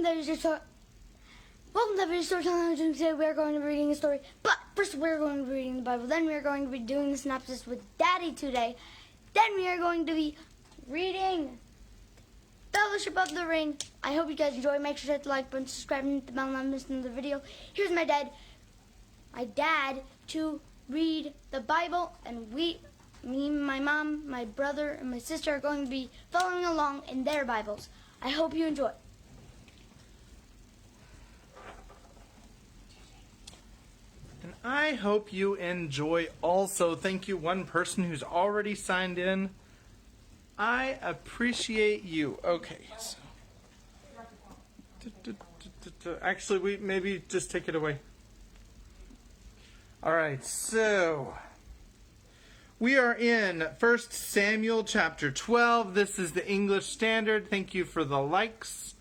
Welcome to every story time. Today we are going to be reading a story, but first we are going to be reading the Bible. Then we are going to be doing the synopsis with Daddy today. Then we are going to be reading Fellowship of the Ring. I hope you guys enjoy. Make sure to hit the like button, subscribe, and hit the bell, not miss another video. Here's my dad to read the Bible, and me, my mom, my brother, and my sister are going to be following along in their Bibles. I hope you enjoy. And I hope you enjoy also. Thank you, one person who's already signed in. I appreciate you. Okay, so actually, we maybe just take it away. All right, so we are in 1 Samuel chapter 12. This is the English Standard. Thank you for the likes.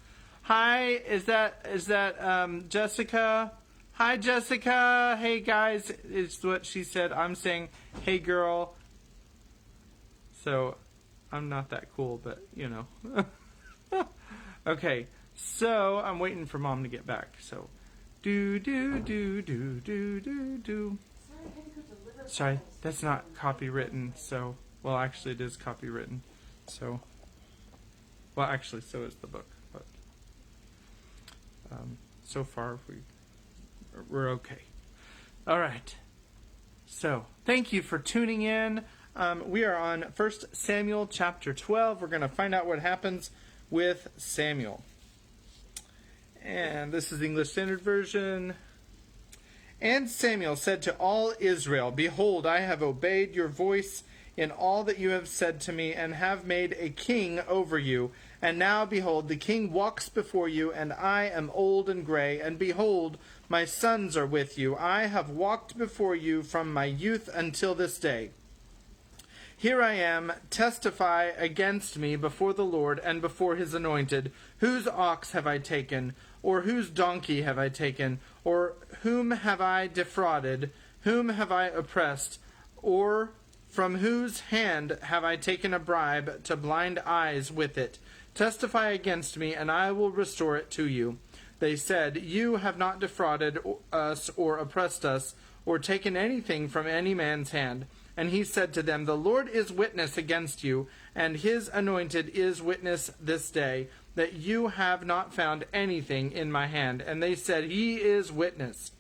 Hi, is that Jessica? Hi, Jessica. Hey, guys, is what she said. I'm saying, hey, girl. So, I'm not that cool, but, you know. Okay, so I'm waiting for Mom to get back. So, do. Sorry, that's not copywritten, so, well, actually, it is copywritten. So, well, actually, so is the book, but so far, we're okay. All right. So, thank you for tuning in. We are on 1 Samuel chapter 12. We're going to find out what happens with Samuel. And this is the English Standard Version. And Samuel said to all Israel, "Behold, I have obeyed your voice in all that you have said to me, and have made a king over you. And now, behold, the king walks before you, and I am old and gray, and behold, my sons are with you. I have walked before you from my youth until this day. Here I am, testify against me before the Lord and before his anointed. Whose ox have I taken, or whose donkey have I taken, or whom have I defrauded, whom have I oppressed, or from whose hand have I taken a bribe to blind eyes with it? Testify against me, and I will restore it to you." They said, "You have not defrauded us or oppressed us, or taken anything from any man's hand." And he said to them, "The Lord is witness against you, and his anointed is witness this day, that you have not found anything in my hand." And they said, "He is witness."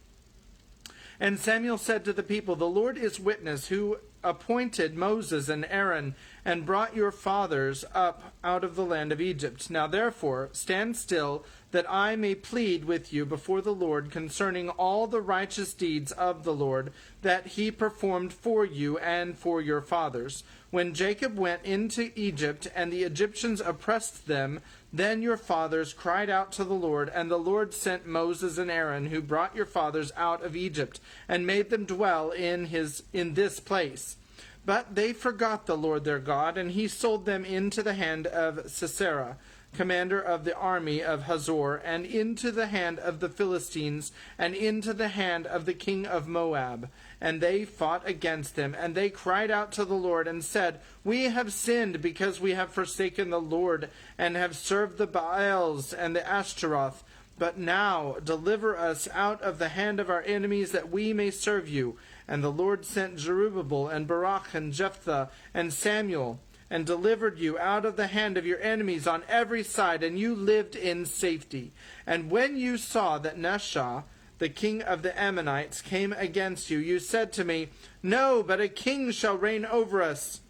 And Samuel said to the people, "The Lord is witness, who appointed Moses and Aaron, and brought your fathers up out of the land of Egypt. Now therefore stand still, that I may plead with you before the Lord concerning all the righteous deeds of the Lord that he performed for you and for your fathers. When Jacob went into Egypt, and the Egyptians oppressed them, then your fathers cried out to the Lord, and the Lord sent Moses and Aaron, who brought your fathers out of Egypt, and made them dwell in this place. But they forgot the Lord their God, and he sold them into the hand of Sisera, commander of the army of Hazor, and into the hand of the Philistines, and into the hand of the king of Moab. And they fought against them, and they cried out to the Lord, and said, "We have sinned, because we have forsaken the Lord, and have served the Baals and the Ashtaroth. But now deliver us out of the hand of our enemies, that we may serve you." And the Lord sent Zerubbabel, and Barak, and Jephthah, and Samuel, and delivered you out of the hand of your enemies on every side, and you lived in safety. And when you saw that Nashah, the king of the Ammonites, came against you, you said to me, "No, but a king shall reign over us,"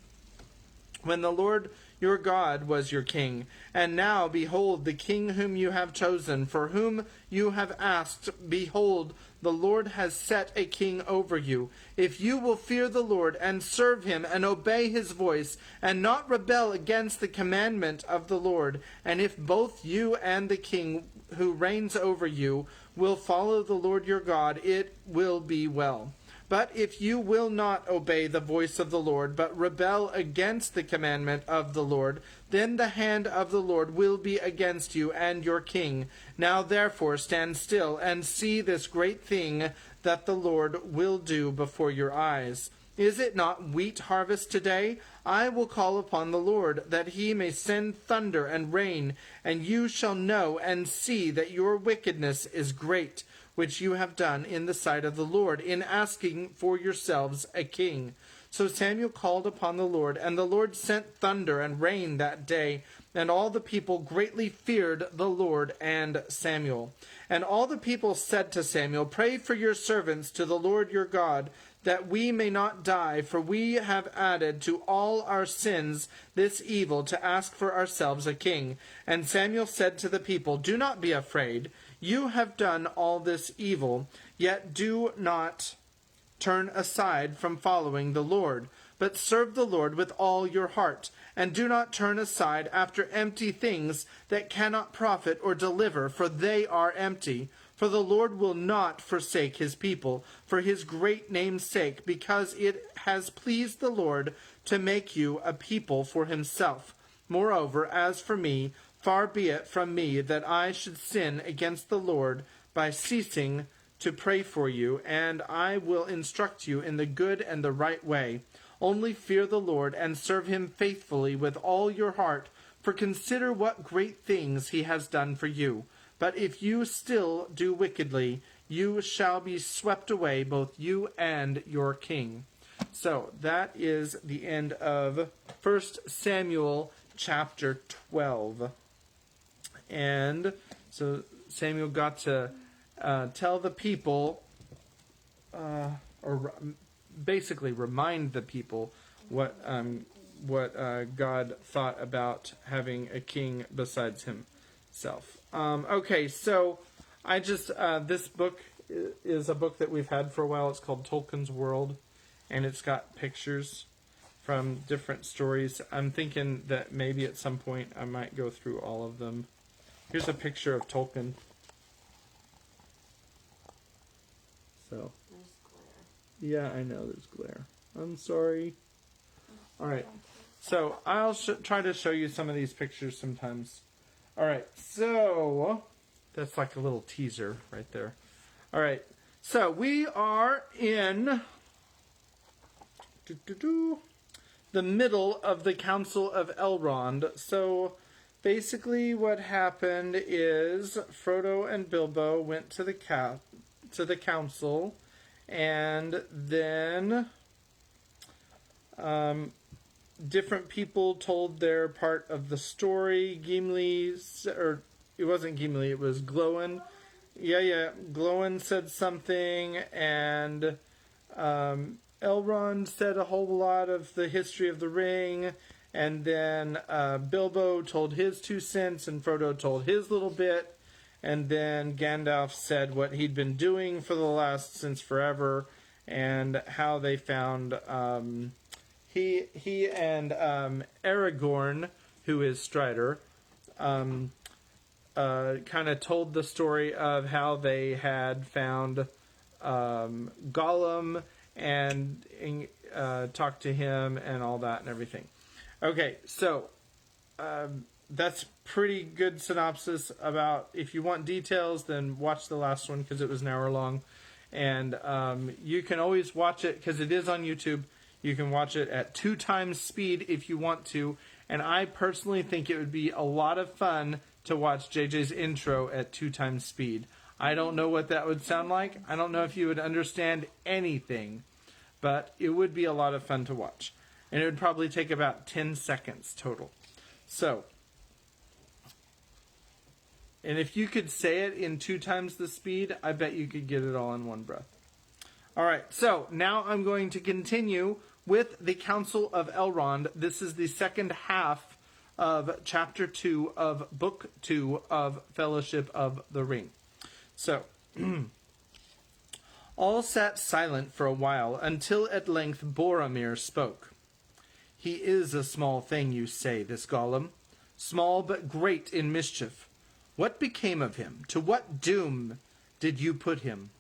when the Lord your God was your king. And now, behold, the king whom you have chosen, for whom you have asked, behold, the Lord has set a king over you. If you will fear the Lord and serve him and obey his voice, and not rebel against the commandment of the Lord, and if both you and the king who reigns over you will follow the Lord your God, it will be well. But if you will not obey the voice of the Lord, but rebel against the commandment of the Lord, then the hand of the Lord will be against you and your king. Now therefore stand still, and see this great thing that the Lord will do before your eyes. Is it not wheat harvest today? I will call upon the Lord, that he may send thunder and rain, and you shall know and see that your wickedness is great, which you have done in the sight of the Lord, in asking for yourselves a king. So Samuel called upon the Lord, and the Lord sent thunder and rain that day, and all the people greatly feared the Lord and Samuel. And all the people said to Samuel, Pray for your servants to the Lord your God, that we may not die, for we have added to all our sins this evil to ask for ourselves a king. And Samuel said to the people, Do not be afraid. You have done all this evil, yet do not turn aside from following the Lord, but serve the Lord with all your heart, and do not turn aside after empty things that cannot profit or deliver, for they are empty. For the Lord will not forsake his people, for his great name's sake, because it has pleased the Lord to make you a people for himself. Moreover, as for me, far be it from me that I should sin against the Lord by ceasing to pray for you, and I will instruct you in the good and the right way. Only fear the Lord and serve him faithfully with all your heart, for consider what great things he has done for you. But if you still do wickedly, you shall be swept away, both you and your king. So that is the end of 1 Samuel chapter 12. And so Samuel got to tell the people, or basically remind the people what God thought about having a king besides himself. Okay, so I just this book is a book that we've had for a while. It's called Tolkien's World, and it's got pictures from different stories. I'm thinking that maybe at some point I might go through all of them. Here's a picture of Tolkien. So, yeah, I know there's glare. I'm sorry. All right. So I'll try to show you some of these pictures sometimes. All right. So that's like a little teaser right there. All right. So we are in the middle of the Council of Elrond. So basically what happened is Frodo and Bilbo went to the council, and then different people told their part of the story. Gimli, or it wasn't Gimli, it was Glowin. Glowin said something, and Elrond said a whole lot of the history of the ring, and then Bilbo told his 2 cents, and Frodo told his little bit, and then Gandalf said what he'd been doing for the last since forever, and how they found he and Aragorn, who is Strider, kind of told the story of how they had found Gollum and talked to him and all that and everything. Okay, so that's pretty good synopsis about. If you want details, then watch the last one because it was an hour long. And you can always watch it because it is on YouTube. You can watch it at 2 times speed if you want to. And I personally think it would be a lot of fun to watch JJ's intro at 2 times speed. I don't know what that would sound like. I don't know if you would understand anything. But it would be a lot of fun to watch. And it would probably take about 10 seconds total. So, and if you could say it in 2 times the speed, I bet you could get it all in one breath. All right, so now I'm going to continue with the Council of Elrond. This is the second half of Chapter 2 of Book 2 of Fellowship of the Ring. So, all sat silent for a while, until at length Boromir spoke. He is a small thing, you say, this Gollum. Small but great in mischief. What became of him? To what doom did you put him?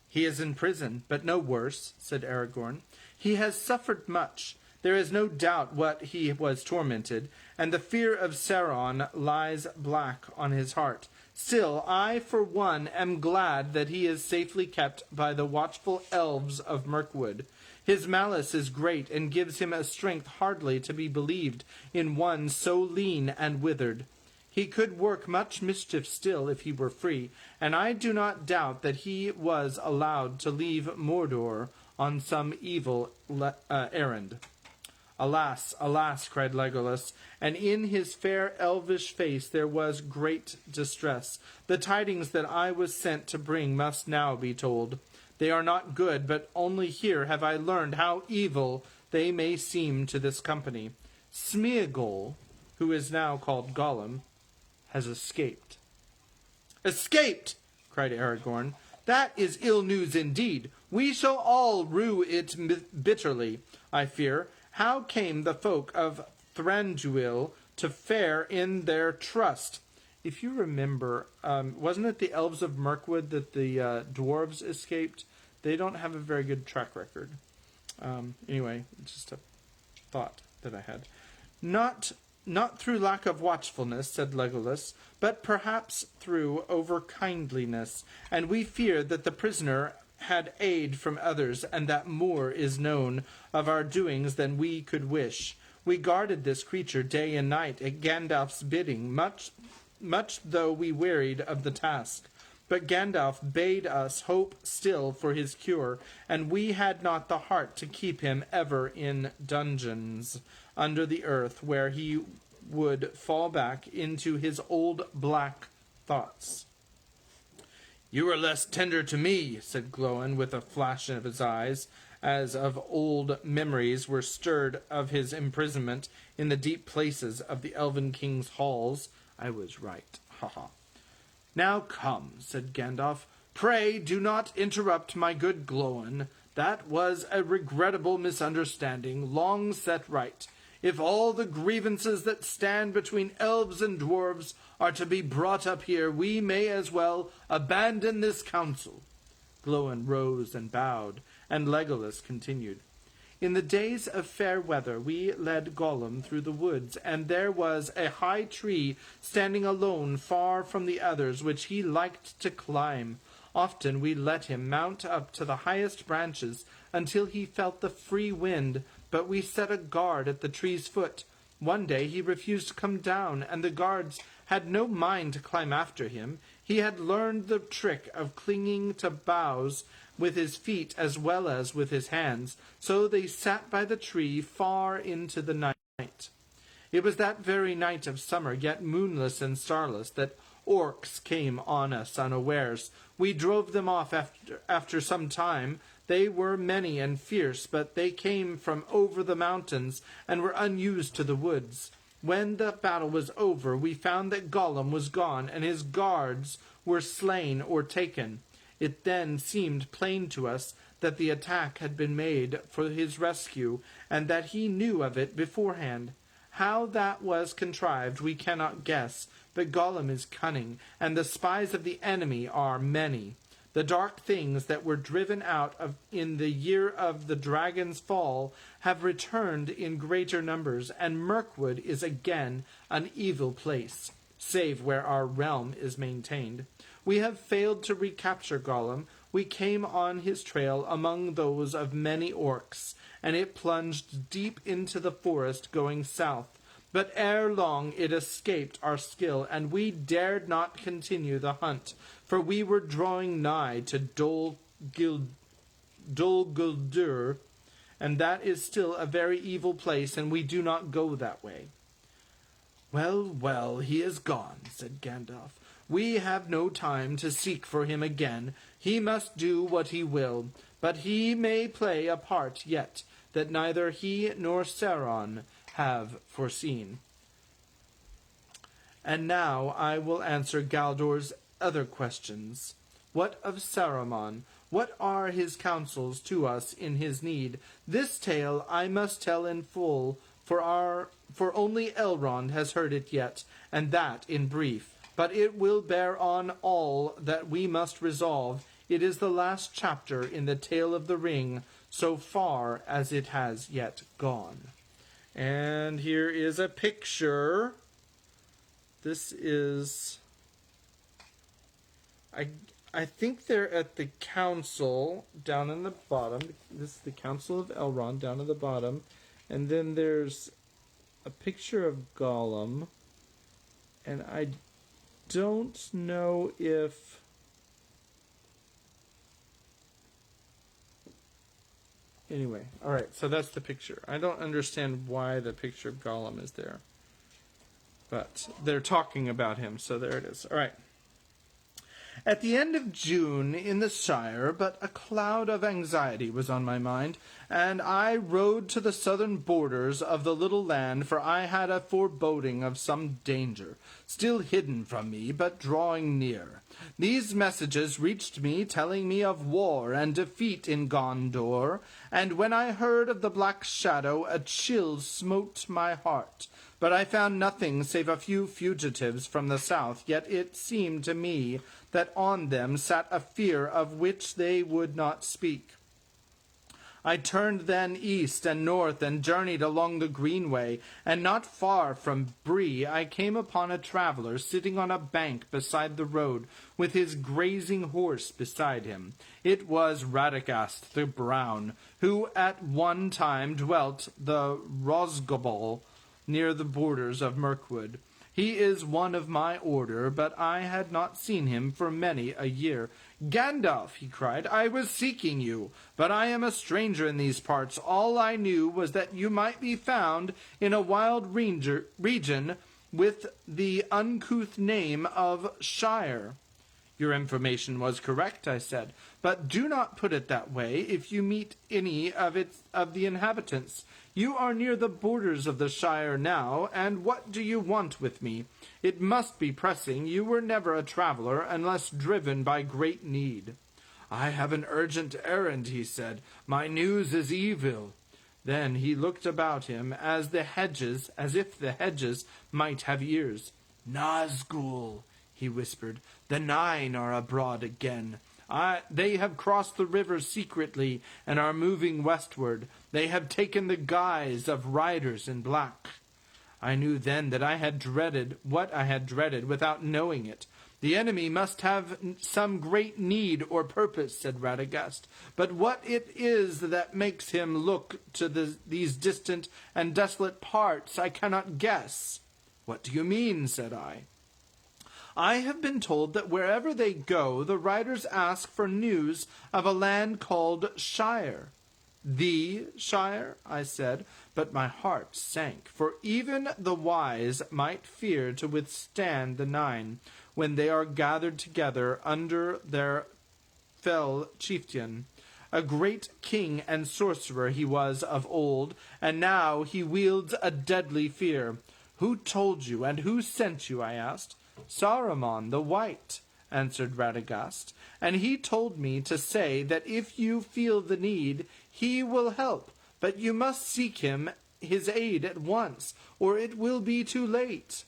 He is in prison, but no worse, said Aragorn. He has suffered much. There is no doubt what he was tormented, and the fear of Sauron lies black on his heart. Still, I, for one, am glad that he is safely kept by the watchful elves of Mirkwood. His malice is great, and gives him a strength hardly to be believed in one so lean and withered. He could work much mischief still if he were free, and I do not doubt that he was allowed to leave Mordor on some evil errand. Alas, alas, cried Legolas, and in his fair elvish face there was great distress. The tidings that I was sent to bring must now be told. They are not good, but only here have I learned how evil they may seem to this company. Smeagol, who is now called Gollum, has escaped. Escaped! Cried Aragorn. That is ill news indeed. We shall all rue it bitterly, I fear. How came the folk of Thranduil to fare in their trust? If you remember, wasn't it the Elves of Mirkwood that the dwarves escaped? They don't have a very good track record. Anyway, just a thought that I had. Not through lack of watchfulness, said Legolas, but perhaps through over-kindliness, and we fear that the prisoner had aid from others, and that more is known of our doings than we could wish. We guarded this creature day and night at Gandalf's bidding, much though we wearied of the task. But Gandalf bade us hope still for his cure, and we had not the heart to keep him ever in dungeons under the earth, where he would fall back into his old black thoughts. You are less tender to me, said Glóin, with a flash of his eyes, as of old memories were stirred of his imprisonment in the deep places of the Elven King's halls. I was right. Ha ha. Now come, said Gandalf. Pray do not interrupt my good Glóin. That was a regrettable misunderstanding, long set right. If all the grievances that stand between elves and dwarves are to be brought up here, we may as well abandon this council. Glóin rose and bowed, and Legolas continued. In the days of fair weather we led Gollum through the woods, and there was a high tree standing alone far from the others, which he liked to climb. Often we let him mount up to the highest branches until he felt the free wind, but we set a guard at the tree's foot. One day he refused to come down, and the guards had no mind to climb after him. He had learned the trick of clinging to boughs with his feet as well as with his hands, so they sat by the tree far into the night. It was that very night of summer, yet moonless and starless, that orcs came on us unawares. We drove them off after some time. They were many and fierce, but they came from over the mountains and were unused to the woods. When the battle was over, we found that Gollum was gone, and his guards were slain or taken. It then seemed plain to us that the attack had been made for his rescue, and that he knew of it beforehand. How that was contrived we cannot guess, but Gollum is cunning, and the spies of the enemy are many. The dark things that were driven out in the year of the dragon's fall have returned in greater numbers, and Mirkwood is again an evil place, save where our realm is maintained. We have failed to recapture Gollum. We came on his trail among those of many orcs, and it plunged deep into the forest going south. But ere long it escaped our skill, and we dared not continue the hunt, for we were drawing nigh to Dol Guldur, and that is still a very evil place, and we do not go that way. Well, well, he is gone, said Gandalf. We have no time to seek for him again. He must do what he will, but he may play a part yet that neither he nor Sauron have foreseen. And now I will answer Galdor's other questions. What of Saruman? What are his counsels to us in his need? This tale I must tell in full, for only Elrond has heard it yet, and that in brief. But it will bear on all that we must resolve. It is the last chapter in the Tale of the Ring, so far as it has yet gone. And here is a picture. This is... I think they're at the council down in the bottom. This is the Council of Elrond down at the bottom. And then there's a picture of Gollum. And I don't know if... Anyway, alright, so that's the picture. I don't understand why the picture of Gollum is there. But they're talking about him, so there it is. Alright. At the end of June in the Shire, but a cloud of anxiety was on my mind, and I rode to the southern borders of the little land, for I had a foreboding of some danger, still hidden from me, but drawing near. These messages reached me, telling me of war and defeat in Gondor, and when I heard of the Black Shadow, a chill smote my heart. But I found nothing save a few fugitives from the south, yet it seemed to me that on them sat a fear of which they would not speak. I turned then east and north and journeyed along the Greenway, and not far from Bree I came upon a traveller sitting on a bank beside the road, with his grazing horse beside him. It was Radagast the Brown, who at one time dwelt the Rosgobol, near the borders of Mirkwood. He is one of my order, but I had not seen him for many a year. "Gandalf," he cried, "I was seeking you, but I am a stranger in these parts. All I knew was that you might be found in a wild region with the uncouth name of Shire." "Your information was correct," I said, "but do not put it that way if you meet any of the inhabitants. You are near the borders of the Shire now, and what do you want with me? It must be pressing. You were never a traveller unless driven by great need." "I have an urgent errand," he said. "My news is evil." Then he looked about him as if the hedges might have ears. "Nazgul," he whispered, "the Nine are abroad again. They have crossed the river secretly and are moving westward. They have taken the guise of riders in black." I knew then that I had dreaded what I had dreaded without knowing it. "The enemy must have some great need or purpose," said Radagast. "But what it is that makes him look to these distant and desolate parts I cannot guess." "What do you mean?" said I. "I have been told that wherever they go, the riders ask for news of a land called Shire." "The Shire?" I said, but my heart sank, for even the wise might fear to withstand the Nine when they are gathered together under their fell chieftain. A great king and sorcerer he was of old, and now he wields a deadly fear. "Who told you, and who sent you?" I asked. "Saruman the White," answered Radagast, "and he told me to say that if you feel the need, he will help, but you must seek his aid at once, or it will be too late."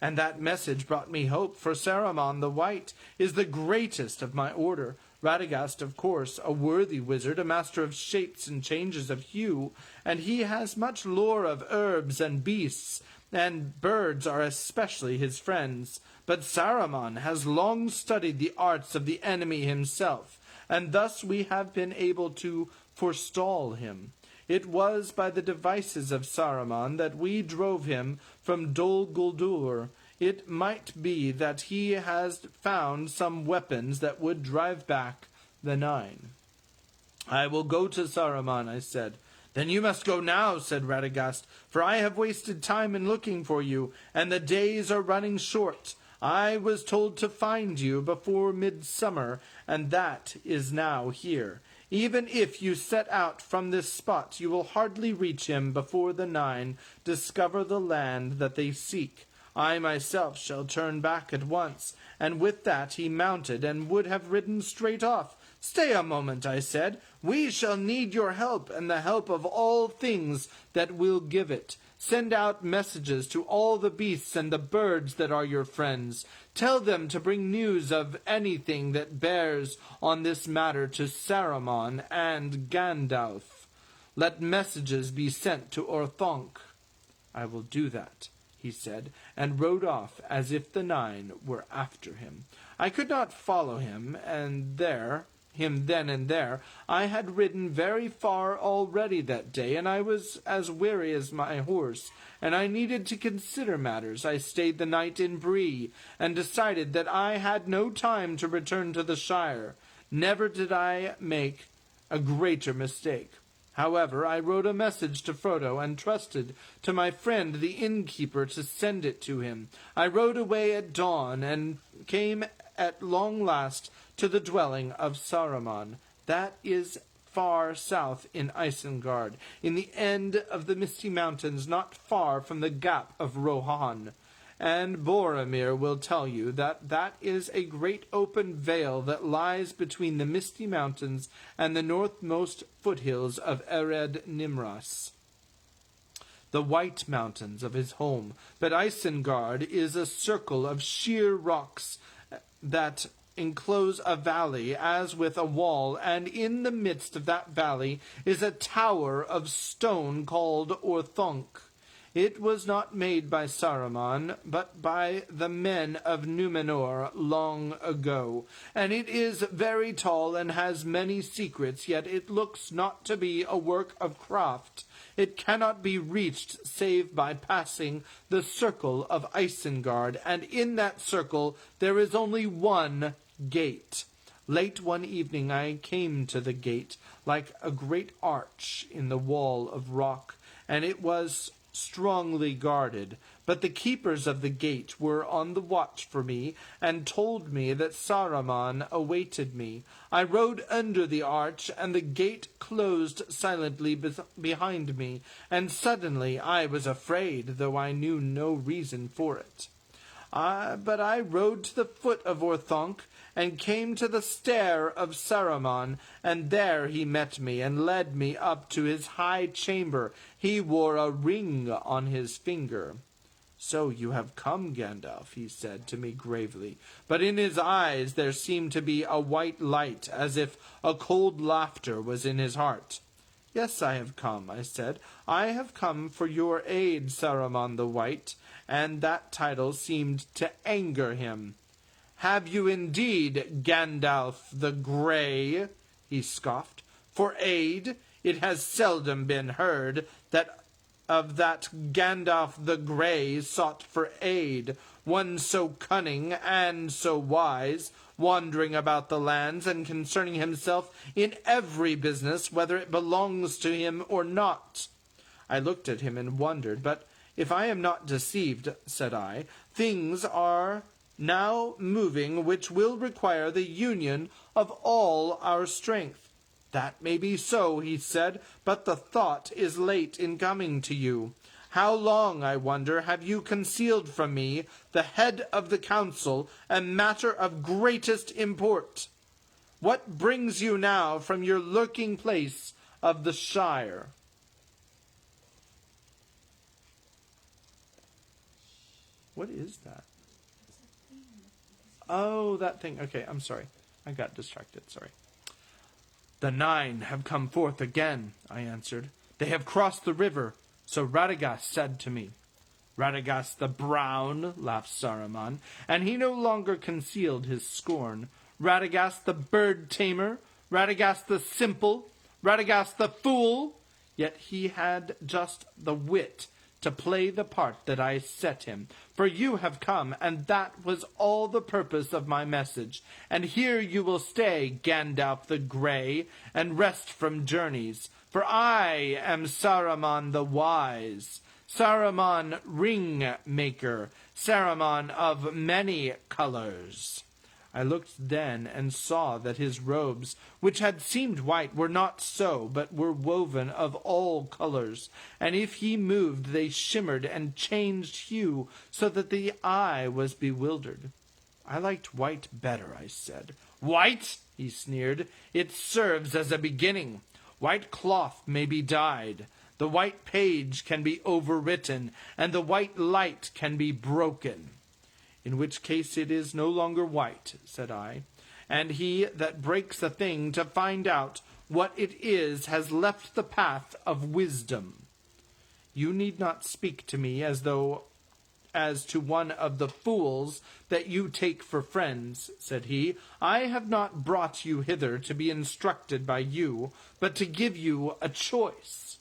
And that message brought me hope, for Saruman the White is the greatest of my order. Radagast, of course, a worthy wizard, a master of shapes and changes of hue, and he has much lore of herbs and beasts, and birds are especially his friends. But Saruman has long studied the arts of the enemy himself, and thus we have been able to forestall him. It was by the devices of Saruman that we drove him from Dol Guldur. It might be that he has found some weapons that would drive back the Nine. "I will go to Saruman," I said. "Then you must go now," said Radagast, "for I have wasted time in looking for you, and the days are running short. I was told to find you before midsummer, and that is now here. Even if you set out from this spot, you will hardly reach him before the Nine discover the land that they seek. I myself shall turn back at once." And with that he mounted and would have ridden straight off. "Stay a moment," I said. "We shall need your help, and the help of all things that will give it. Send out messages to all the beasts and the birds that are your friends. Tell them to bring news of anything that bears on this matter to Saruman and Gandalf. Let messages be sent to Orthanc." "I will do that," he said, and rode off as if the 9 were after him. I could not follow him then and there. I had ridden very far already that day, and I was as weary as my horse, and I needed to consider matters. I stayed the night in Bree, and decided that I had no time to return to the Shire. Never did I make a greater mistake. However, I wrote a message to Frodo and trusted to my friend the innkeeper to send it to him. I rode away at dawn and came at long last to the dwelling of Saruman. That is far south in Isengard, in the end of the Misty Mountains, not far from the Gap of Rohan. And Boromir will tell you that that is a great open vale that lies between the Misty Mountains and the northmost foothills of Ered Nimras, the White Mountains of his home. But Isengard is a circle of sheer rocks that enclose a valley as with a wall, and in the midst of that valley is a tower of stone called Orthanc. It was not made by Saruman, but by the men of Númenor long ago, and it is very tall and has many secrets, yet it looks not to be a work of craft. It cannot be reached save by passing the circle of Isengard, and in that circle there is only one gate. Late one evening I came to the gate, like a great arch in the wall of rock, and it was strongly guarded, but the keepers of the gate were on the watch for me, and told me that Saruman awaited me. I rode under the arch, and the gate closed silently behind me, and suddenly I was afraid, though I knew no reason for it. But I rode to the foot of Orthanc, and came to the stair of Saruman, and there he met me, and led me up to his high chamber. He wore a ring on his finger. "So you have come, Gandalf," he said to me gravely, but in his eyes there seemed to be a white light, as if a cold laughter was in his heart. "Yes, I have come," I said. "I have come for your aid, Saruman the White," and that title seemed to anger him. "Have you indeed, Gandalf the Grey?" he scoffed. "For aid? It has seldom been heard that Gandalf the Grey sought for aid, one so cunning and so wise, wandering about the lands and concerning himself in every business, whether it belongs to him or not." I looked at him and wondered, "But if I am not deceived," said I, "things are now moving which will require the union of all our strength." "That may be so," he said, "but the thought is late in coming to you. How long, I wonder, have you concealed from me, the head of the council, a matter of greatest import? What brings you now from your lurking place of the Shire?" What is that? Oh, that thing. Okay, I'm sorry. I got distracted, sorry. "The 9 have come forth again," I answered. "They have crossed the river, so Radagast said to me." "Radagast the Brown," laughed Saruman, and he no longer concealed his scorn. "Radagast the bird-tamer, Radagast the simple, Radagast the fool." Yet he had just the wit to play the part that I set him. For you have come, and that was all the purpose of my message. And here you will stay, Gandalf the Grey, and rest from journeys. For I am Saruman the Wise, Saruman Ring-maker, Saruman of many colors. I looked then and saw that his robes, which had seemed white, were not so, but were woven of all colors, and if he moved they shimmered and changed hue, so that the eye was bewildered. "I liked white better," I said. "White?" he sneered. "It serves as a beginning. White cloth may be dyed, the white page can be overwritten, and the white light can be broken." "In which case it is no longer white," said I, "and he that breaks a thing to find out what it is has left the path of wisdom. You need not speak to me as though as to one of the fools that you take for friends, said he. I have not brought you hither to be instructed by you, but to give you a choice.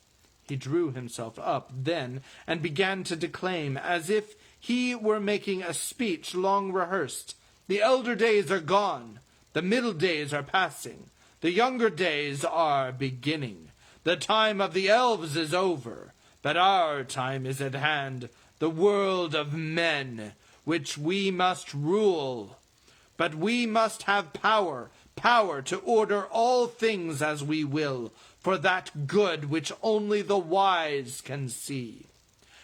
He drew himself up then and began to declaim as if he were making a speech long rehearsed. The elder days are gone. The middle days are passing. The younger days are beginning. The time of the elves is over, but our time is at hand, the world of men, which we must rule. But we must have power to order all things as we will, for that good which only the wise can see.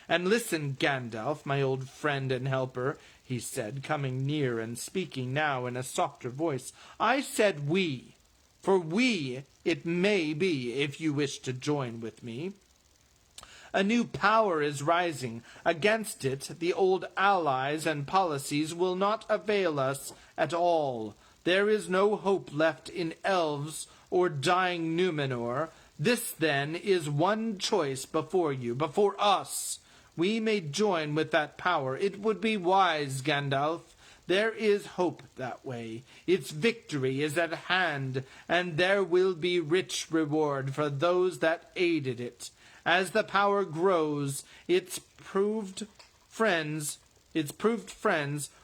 And listen, Gandalf, my old friend and helper, he said, coming near and speaking now in a softer voice. I said we, for we it may be, if you wish to join with me. A new power is rising. Against it, the old allies and policies will not avail us at all. There is no hope left in elves or dying Numenor. This, then, is one choice before you, before us. We may join with that power. It would be wise, Gandalf. There is hope that way. Its victory is at hand, and there will be rich reward for those that aided it. As the power grows, its proved friends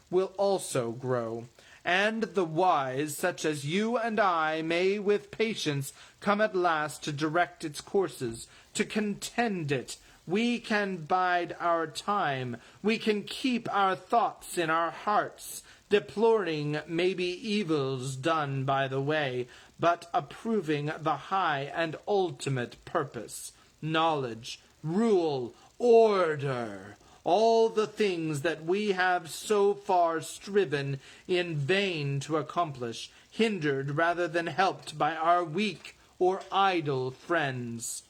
will also grow. And the wise, such as you and I, may with patience come at last to direct its courses, to contend it. We can bide our time. We can keep our thoughts in our hearts, deploring maybe evils done by the way, but approving the high and ultimate purpose, knowledge, rule, order, all the things that we have so far striven in vain to accomplish, hindered rather than helped by our weak or idle friends.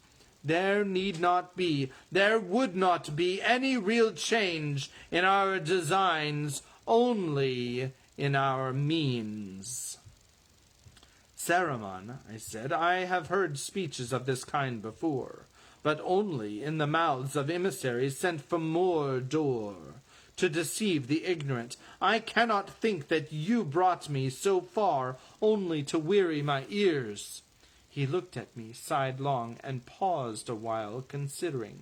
There would not be any real change in our designs, only in our means. Saruman, I said, I have heard speeches of this kind before, but only in the mouths of emissaries sent from Mordor to deceive the ignorant. I cannot think that you brought me so far only to weary my ears. He looked at me sidelong and paused a while, considering.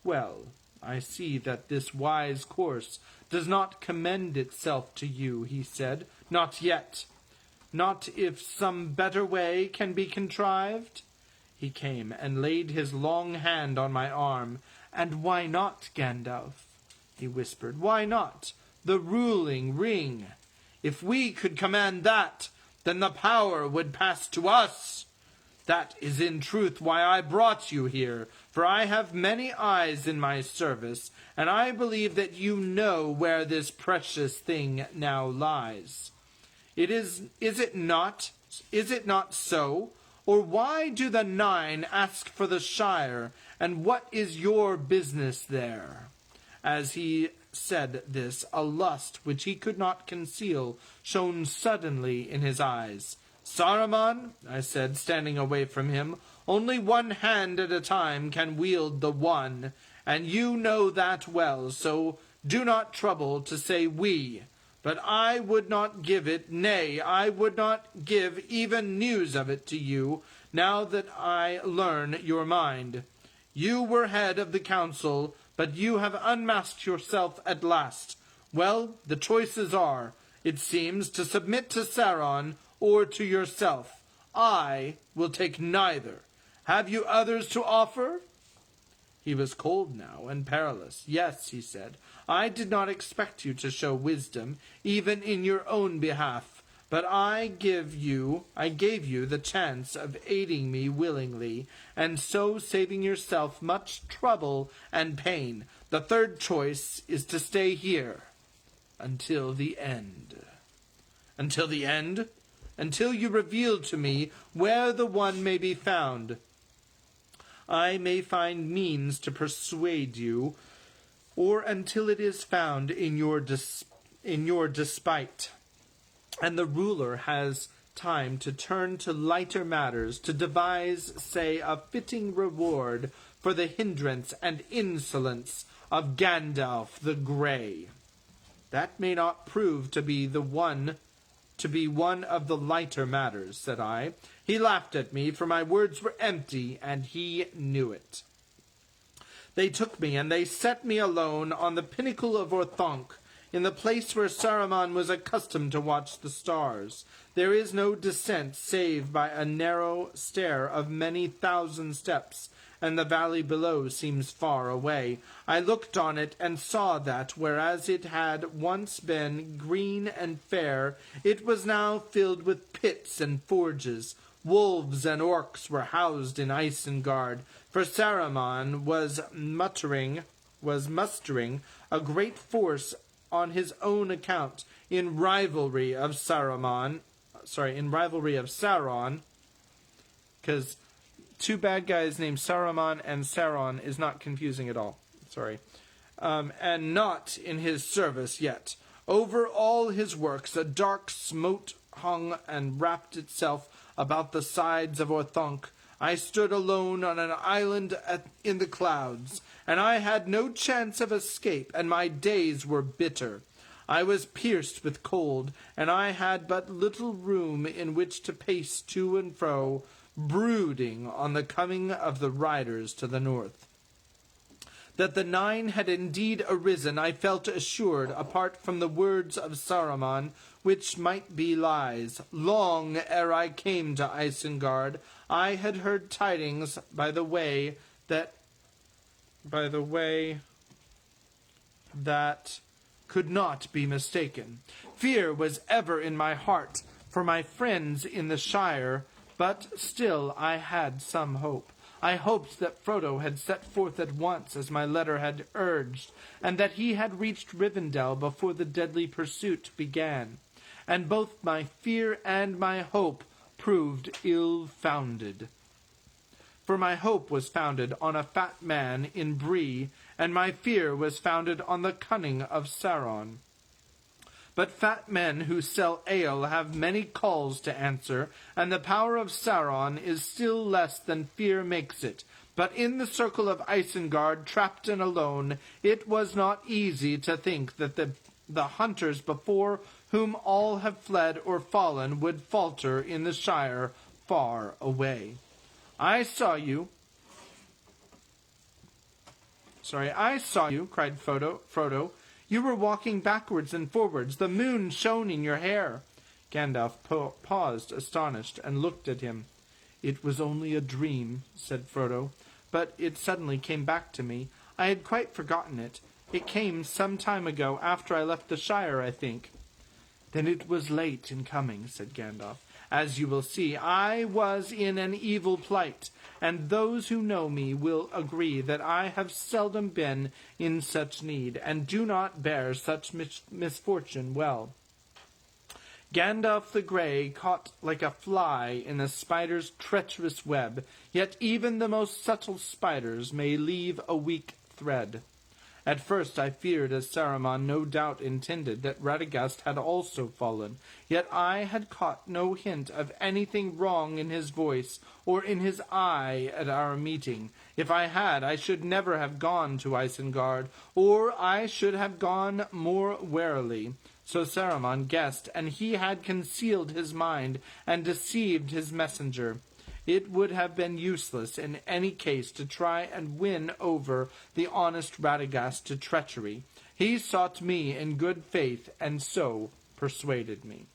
Well, I see that this wise course does not commend itself to you, he said. Not yet. Not if some better way can be contrived? He came and laid his long hand on my arm. And why not, Gandalf? He whispered. Why not? The ruling ring. If we could command that, then the power would pass to us. That is in truth why I brought you here, for I have many eyes in my service, and I believe that you know where this precious thing now lies. Is it not so? Or why do the 9 ask for the Shire, and what is your business there? As he said this, a lust which he could not conceal shone suddenly in his eyes. Saruman, I said, standing away from him, only one hand at a time can wield the one, and you know that well, so do not trouble to say we. But I would not give it, nay, I would not give even news of it to you, now that I learn your mind. You were head of the council, but you have unmasked yourself at last. Well, the choices are, it seems, to submit to Sauron or to yourself. I will take neither. Have you others to offer? He was cold now and perilous. Yes, he said, I did not expect you to show wisdom, even in your own behalf, but I gave you the chance of aiding me willingly, and so saving yourself much trouble and pain. The third choice is to stay here until the end. Until the end? Until you reveal to me where the one may be found. I may find means to persuade you, or until it is found in your despite, and the ruler has time to turn to lighter matters, to devise, say, a fitting reward for for the hindrance and insolence of Gandalf the Grey. That may not prove to be one of the lighter matters, said I. He laughed at me, for my words were empty, and he knew it. They took me, and they set me alone on the pinnacle of Orthanc, in the place where Saruman was accustomed to watch the stars. There is no descent save by a narrow stair of many thousand steps, and the valley below seems far away. I looked on it and saw that, whereas it had once been green and fair, it was now filled with pits and forges. Wolves and orcs were housed in Isengard, for Saruman was mustering a great force on his own account, in rivalry of Sauron, because two bad guys named Saruman and Sauron is not confusing at all. And not in his service yet. Over all his works a dark smote hung and wrapped itself about the sides of Orthanc. I stood alone on an island in the clouds, and I had no chance of escape, and my days were bitter. I was pierced with cold, and I had but little room in which to pace to and fro, brooding on the coming of the riders to the north. That the Nine had indeed arisen, I felt assured, apart from the words of Saruman, which might be lies. Long ere I came to Isengard, I had heard tidings by the way that could not be mistaken. Fear was ever in my heart for my friends in the Shire, but still I had some hope. I hoped that Frodo had set forth at once, as my letter had urged, and that he had reached Rivendell before the deadly pursuit began. And both my fear and my hope proved ill-founded. For my hope was founded on a fat man in Bree, and my fear was founded on the cunning of Sauron. But fat men who sell ale have many calls to answer, and the power of Sauron is still less than fear makes it. But in the circle of Isengard, trapped and alone, it was not easy to think that the hunters before whom all have fled or fallen would falter in the Shire far away. I saw you, cried Frodo. You were walking backwards and forwards. The moon shone in your hair. Gandalf paused, astonished, and looked at him. It was only a dream, said Frodo, but it suddenly came back to me. I had quite forgotten it. It came some time ago, after I left the Shire, I think. Then it was late in coming, said Gandalf. As you will see, I was in an evil plight, and those who know me will agree that I have seldom been in such need, and do not bear such misfortune well. Gandalf the Grey caught like a fly in a spider's treacherous web, yet even the most subtle spiders may leave a weak thread. At first I feared, as Saruman no doubt intended, that Radagast had also fallen, yet I had caught no hint of anything wrong in his voice or in his eye at our meeting. If I had, I should never have gone to Isengard, or I should have gone more warily. So Saruman guessed, and he had concealed his mind and deceived his messenger. It would have been useless in any case to try and win over the honest Radagast to treachery. He sought me in good faith, and so persuaded me.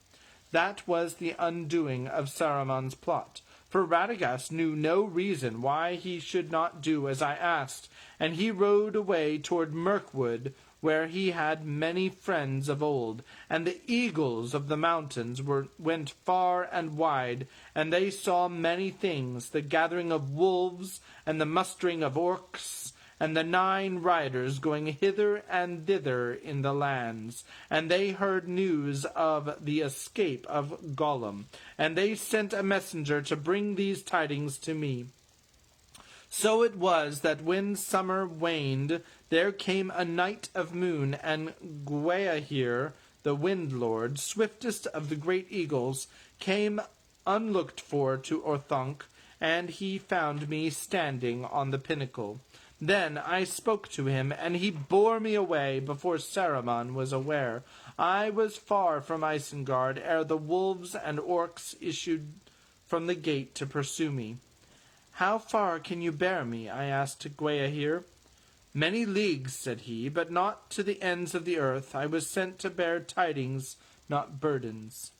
That was the undoing of Saruman's plot, for Radagast knew no reason why he should not do as I asked, and he rode away toward Mirkwood, where he had many friends of old, and the eagles of the mountains went far and wide, and they saw many things, the gathering of wolves, and the mustering of orcs, and the 9 riders going hither and thither in the lands, and they heard news of the escape of Gollum, and they sent a messenger to bring these tidings to me. So it was that when summer waned, there came a night of moon, and Gwaihir, the Wind-Lord, swiftest of the great eagles, came unlooked for to Orthanc, and he found me standing on the pinnacle. Then I spoke to him, and he bore me away before Saruman was aware. I was far from Isengard ere the wolves and orcs issued from the gate to pursue me. "How far can you bear me?" I asked Gwaihir. "Many leagues," said he, "but not to the ends of the earth. I was sent to bear tidings, not burdens."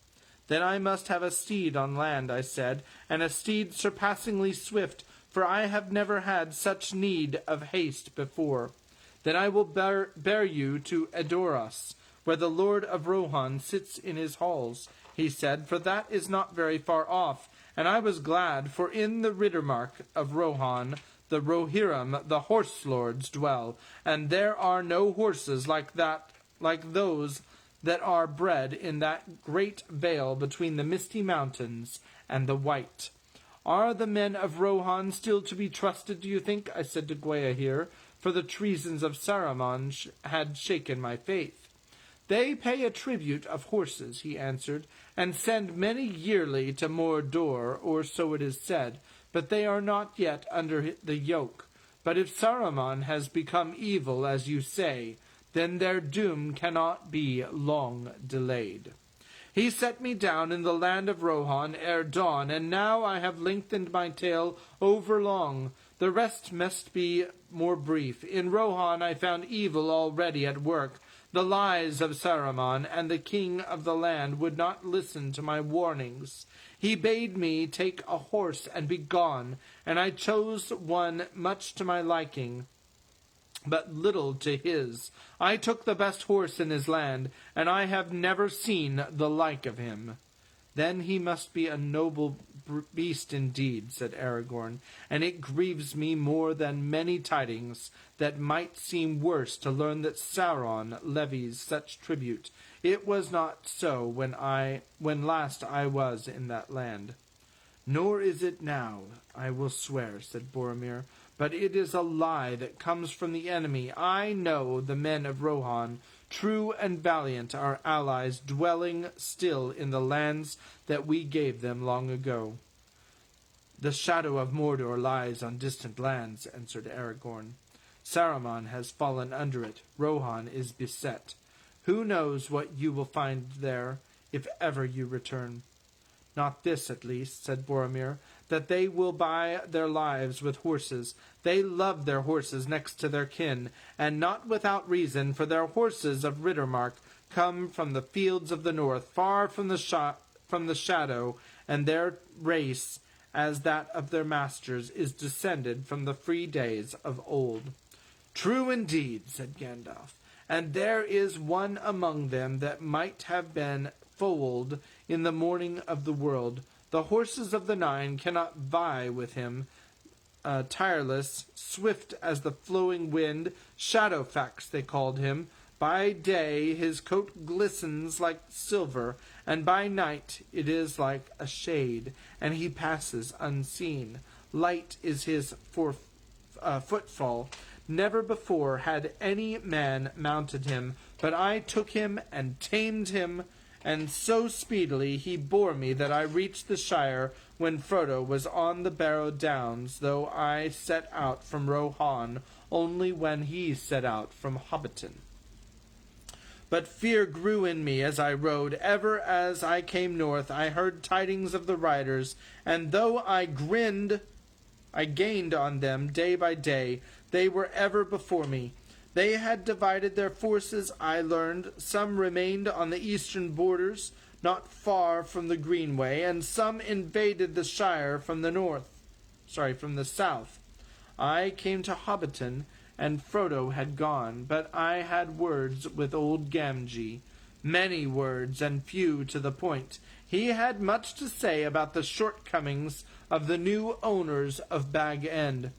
"Then I must have a steed on land," I said, "and a steed surpassingly swift, for I have never had such need of haste before. Then I will bear you to Edoras, where the Lord of Rohan sits in his halls," he said, "for that is not very far off." And I was glad, for in the Riddermark of Rohan the Rohirrim, the horse lords, dwell, and there are no horses like those that are bred in that great vale between the misty mountains and the white. "Are the men of Rohan still to be trusted, do you think?" I said to Gwaihir, for the treasons of Saruman had shaken my faith. "They pay a tribute of horses," he answered, "and send many yearly to Mordor, or so it is said, but they are not yet under the yoke. But if Saruman has become evil, as you say, then their doom cannot be long delayed. He set me down in the land of Rohan ere dawn, and now I have lengthened my tale overlong. The rest must be more brief. In Rohan I found evil already at work. The lies of Saruman, and the king of the land would not listen to my warnings. He bade me take a horse and be gone, and I chose one much to my liking, but little to his. I took the best horse in his land, and I have never seen the like of him." "Then he must be a noble beast indeed," said Aragorn, "and it grieves me more than many tidings that might seem worse to learn that Sauron levies such tribute. It was not so when last I was in that land." "Nor is it now, I will swear," said Boromir, "but it is a lie that comes from the enemy. I know the men of Rohan, true and valiant, are allies dwelling still in the lands that we gave them long ago." "The shadow of Mordor lies on distant lands," answered Aragorn. "Saruman has fallen under it. Rohan is beset. Who knows what you will find there, if ever you return?" "Not this, at least," said Boromir, "that they will buy their lives with horses. They love their horses next to their kin, and not without reason, for their horses of Riddermark come from the fields of the north, far from the shadow, and their race, as that of their masters, is descended from the free days of old." "True indeed," said Gandalf, "and there is one among them that might have been foaled in the morning of the world. The horses of the Nine cannot vie with him, tireless, swift as the flowing wind. Shadowfax they called him. By day his coat glistens like silver, and by night it is like a shade, and he passes unseen. Light is his footfall. Never before had any man mounted him, but I took him and tamed him, and so speedily he bore me that I reached the Shire when Frodo was on the Barrow Downs, though I set out from Rohan only when he set out from Hobbiton. But fear grew in me as I rode. Ever as I came north I heard tidings of the riders, and though I gained on them day by day, they were ever before me. They had divided their forces, I learned. Some remained on the eastern borders, not far from the Greenway, and some invaded the Shire from the south. I came to Hobbiton, and Frodo had gone, but I had words with old Gamgee. Many words, and few to the point. He had much to say about the shortcomings of the new owners of Bag End.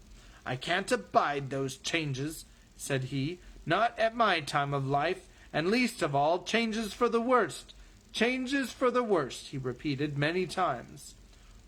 "I can't abide those changes," said he, "not at my time of life, and least of all changes for the worst. Changes for the worst," he repeated many times.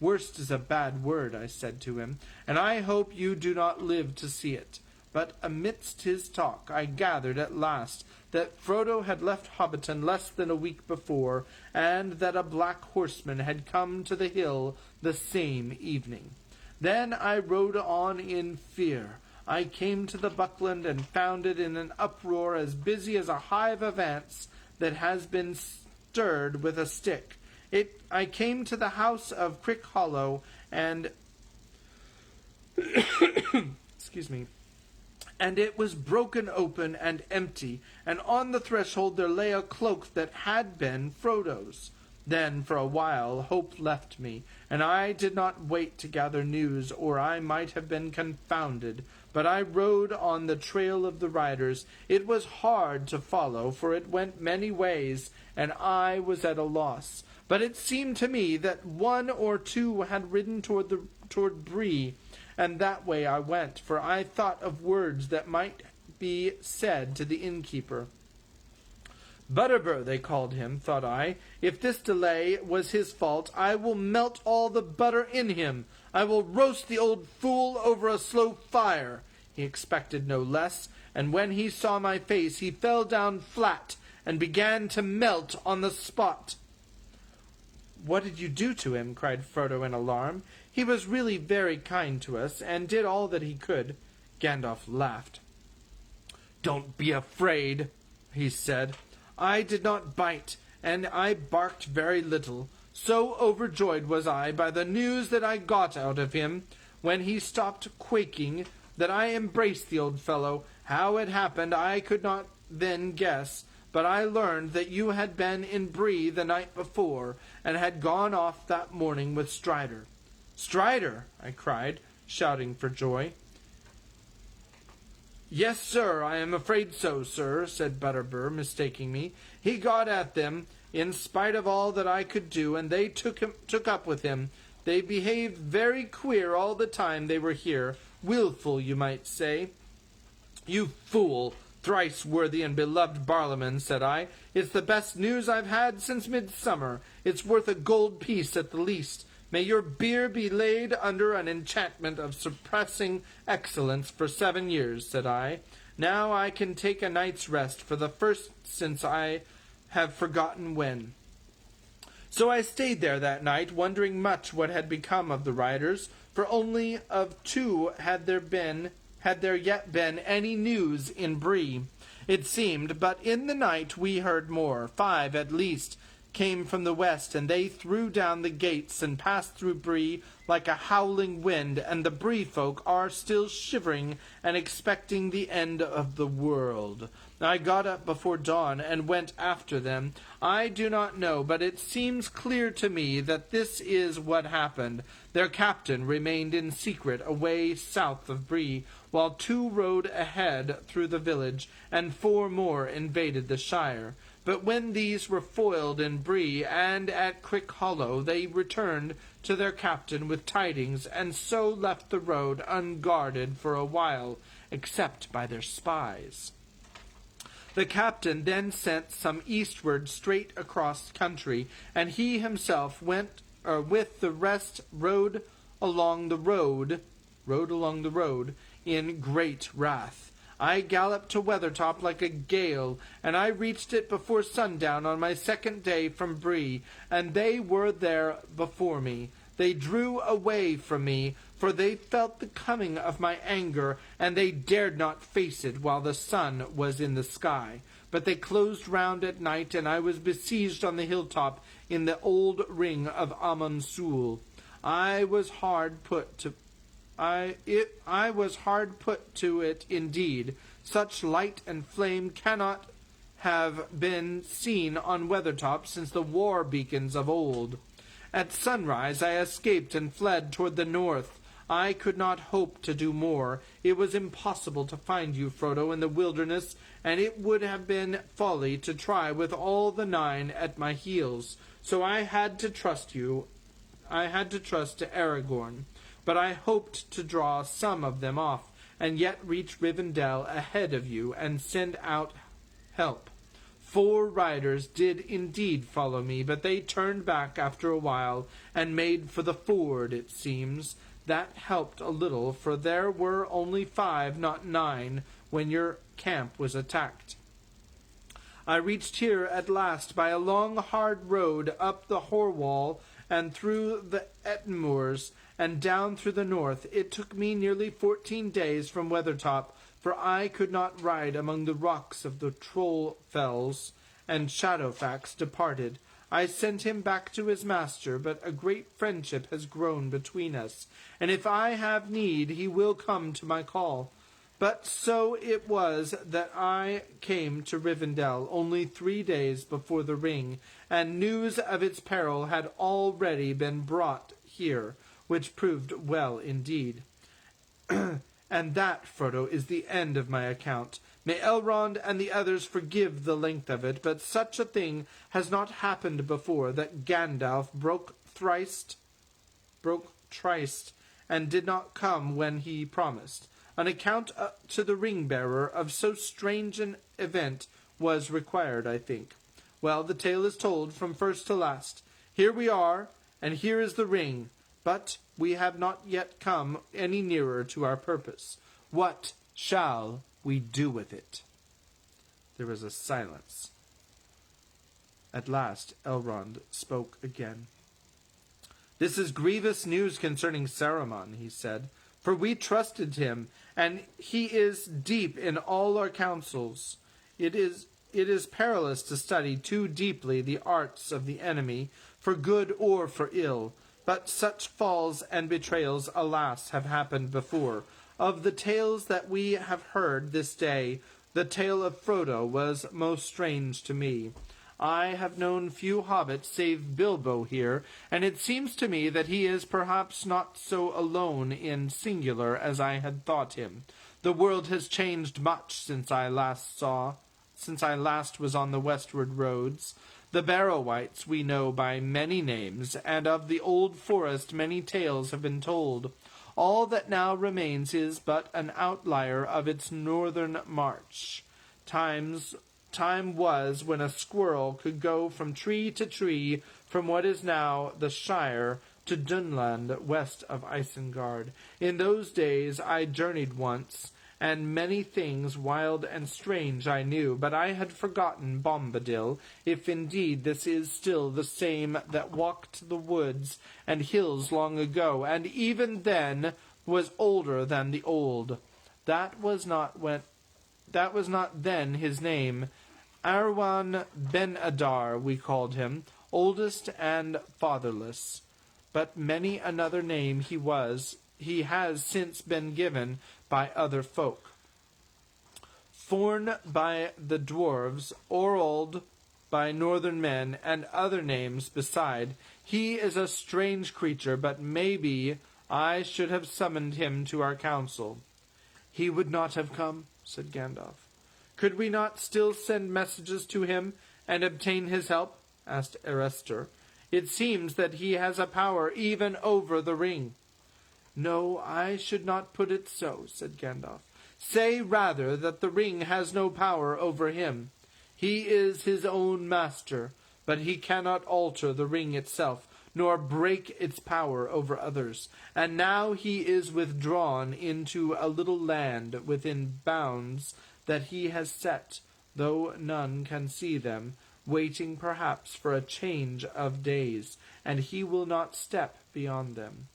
"Worst is a bad word," I said to him, "and I hope you do not live to see it." But amidst his talk I gathered at last that Frodo had left Hobbiton less than a week before, and that a black horseman had come to the hill the same evening. Then I rode on in fear. I came to the Buckland and found it in an uproar as busy as a hive of ants that has been stirred with a stick. I came to the house of Crick Hollow and excuse me, and it was broken open and empty, and on the threshold there lay a cloak that had been Frodo's. Then for a while hope left me, and I did not wait to gather news, or I might have been confounded. But I rode on the trail of the riders. It was hard to follow, for it went many ways, and I was at a loss. But it seemed to me that one or two had ridden toward Bree, and that way I went, for I thought of words that might be said to the innkeeper. Butterbur, they called him, thought I. If this delay was his fault, I will melt all the butter in him. I will roast the old fool over a slow fire. He expected no less, and when he saw my face, he fell down flat and began to melt on the spot. What did you do to him? Cried Frodo in alarm. He was really very kind to us, and did all that he could. Gandalf laughed. Don't be afraid, he said. I did not bite, and I barked very little. So overjoyed was I by the news that I got out of him, when he stopped quaking, that I embraced the old fellow. How it happened I could not then guess, but I learned that you had been in Bree the night before, and had gone off that morning with Strider. Strider! I cried, shouting for joy. Yes, sir, I am afraid so, sir, said Butterbur, mistaking me. He got at them, in spite of all that I could do, and they took up with him. They behaved very queer all the time they were here. Wilful, you might say. You fool, thrice worthy and beloved Barlaman, said I. It's the best news I've had since midsummer. It's worth a gold piece at the least. May your beer be laid under an enchantment of surpassing excellence for 7 years, said I. Now I can take a night's rest, for the first since I have forgotten when. So I stayed there that night, wondering much what had become of the riders, for only of two had there yet been any news in Bree, it seemed, but in the night we heard more. 5 at least came from the west, and they threw down the gates and passed through Bree like a howling wind, and the Bree folk are still shivering and expecting the end of the world. I got up before dawn and went after them. I do not know, but it seems clear to me that this is what happened. Their captain remained in secret away south of Bree, while 2 rode ahead through the village, and 4 more invaded the Shire. But when these were foiled in Bree and at Crick Hollow, they returned to their captain with tidings, and so left the road unguarded for a while, except by their spies. The captain then sent some eastward straight across country, and he himself went with the rest rode along the road in great wrath. I galloped to Weathertop like a gale, and I reached it before sundown on my 2nd day from Bree, and they were there before me. They drew away from me, for they felt the coming of my anger, and they dared not face it while the sun was in the sky. But they closed round at night, and I was besieged on the hilltop in the old ring of Amonsul. I was hard put to it indeed. Such light and flame cannot have been seen on Weathertop since the war beacons of old. At sunrise I escaped and fled toward the north. I could not hope to do more. It was impossible to find you, Frodo, in the wilderness, and it would have been folly to try with all the 9 at my heels. So I had to trust to Aragorn. But I hoped to draw some of them off, and yet reach Rivendell ahead of you, and send out help. 4 riders did indeed follow me, but they turned back after a while, and made for the ford, it seems. That helped a little, for there were only 5, not 9, when your camp was attacked. I reached here at last by a long, hard road up the Horwall, and through the Ettenmoors, and down through the north. It took me nearly 14 days from Weathertop, for I could not ride among the rocks of the Troll Fells, and Shadowfax departed. I sent him back to his master, but a great friendship has grown between us, and if I have need, he will come to my call. But so it was that I came to Rivendell only 3 days before the ring, and news of its peril had already been brought here, which proved well indeed. And that, Frodo, is the end of my account. May Elrond and the others forgive the length of it, but such a thing has not happened before, that Gandalf broke tryst, and did not come when he promised. An account to the ring-bearer of so strange an event was required, I think. Well, the tale is told from first to last. Here we are, and here is the ring, but we have not yet come any nearer to our purpose. What shall we do with it? There was a silence. At last Elrond spoke again. This is grievous news concerning Saruman, he said, for we trusted him, and he is deep in all our counsels. It is perilous to study too deeply the arts of the enemy, for good or for ill. But such falls and betrayals, alas, have happened before. Of the tales that we have heard this day, the tale of Frodo was most strange to me. I have known few hobbits save Bilbo here, and it seems to me that he is perhaps not so alone in singular as I had thought him. The world has changed much since I last was on the westward roads. The Barrow-wights we know by many names, and of the old forest many tales have been told. All that now remains is but an outlier of its northern march. Time was when a squirrel could go from tree to tree from what is now the Shire to Dunland west of Isengard. In those days I journeyed once, and many things wild and strange I knew, but I had forgotten Bombadil, if indeed this is still the same that walked the woods and hills long ago, and even then was older than the old. That was not then his name. Arwan Ben-Adar we called him, oldest and fatherless. But many another name he has since been given by other folk. Thorn by the dwarves, Orald by northern men, and other names beside. He is a strange creature, but maybe I should have summoned him to our council. He would not have come, said Gandalf. Could we not still send messages to him and obtain his help? Asked Erestor. It seems that he has a power even over the ring. No, I should not put it so, said Gandalf. Say rather that the ring has no power over him. He is his own master, but he cannot alter the ring itself, nor break its power over others. And now he is withdrawn into a little land within bounds that he has set, though none can see them, waiting perhaps for a change of days, and he will not step beyond them.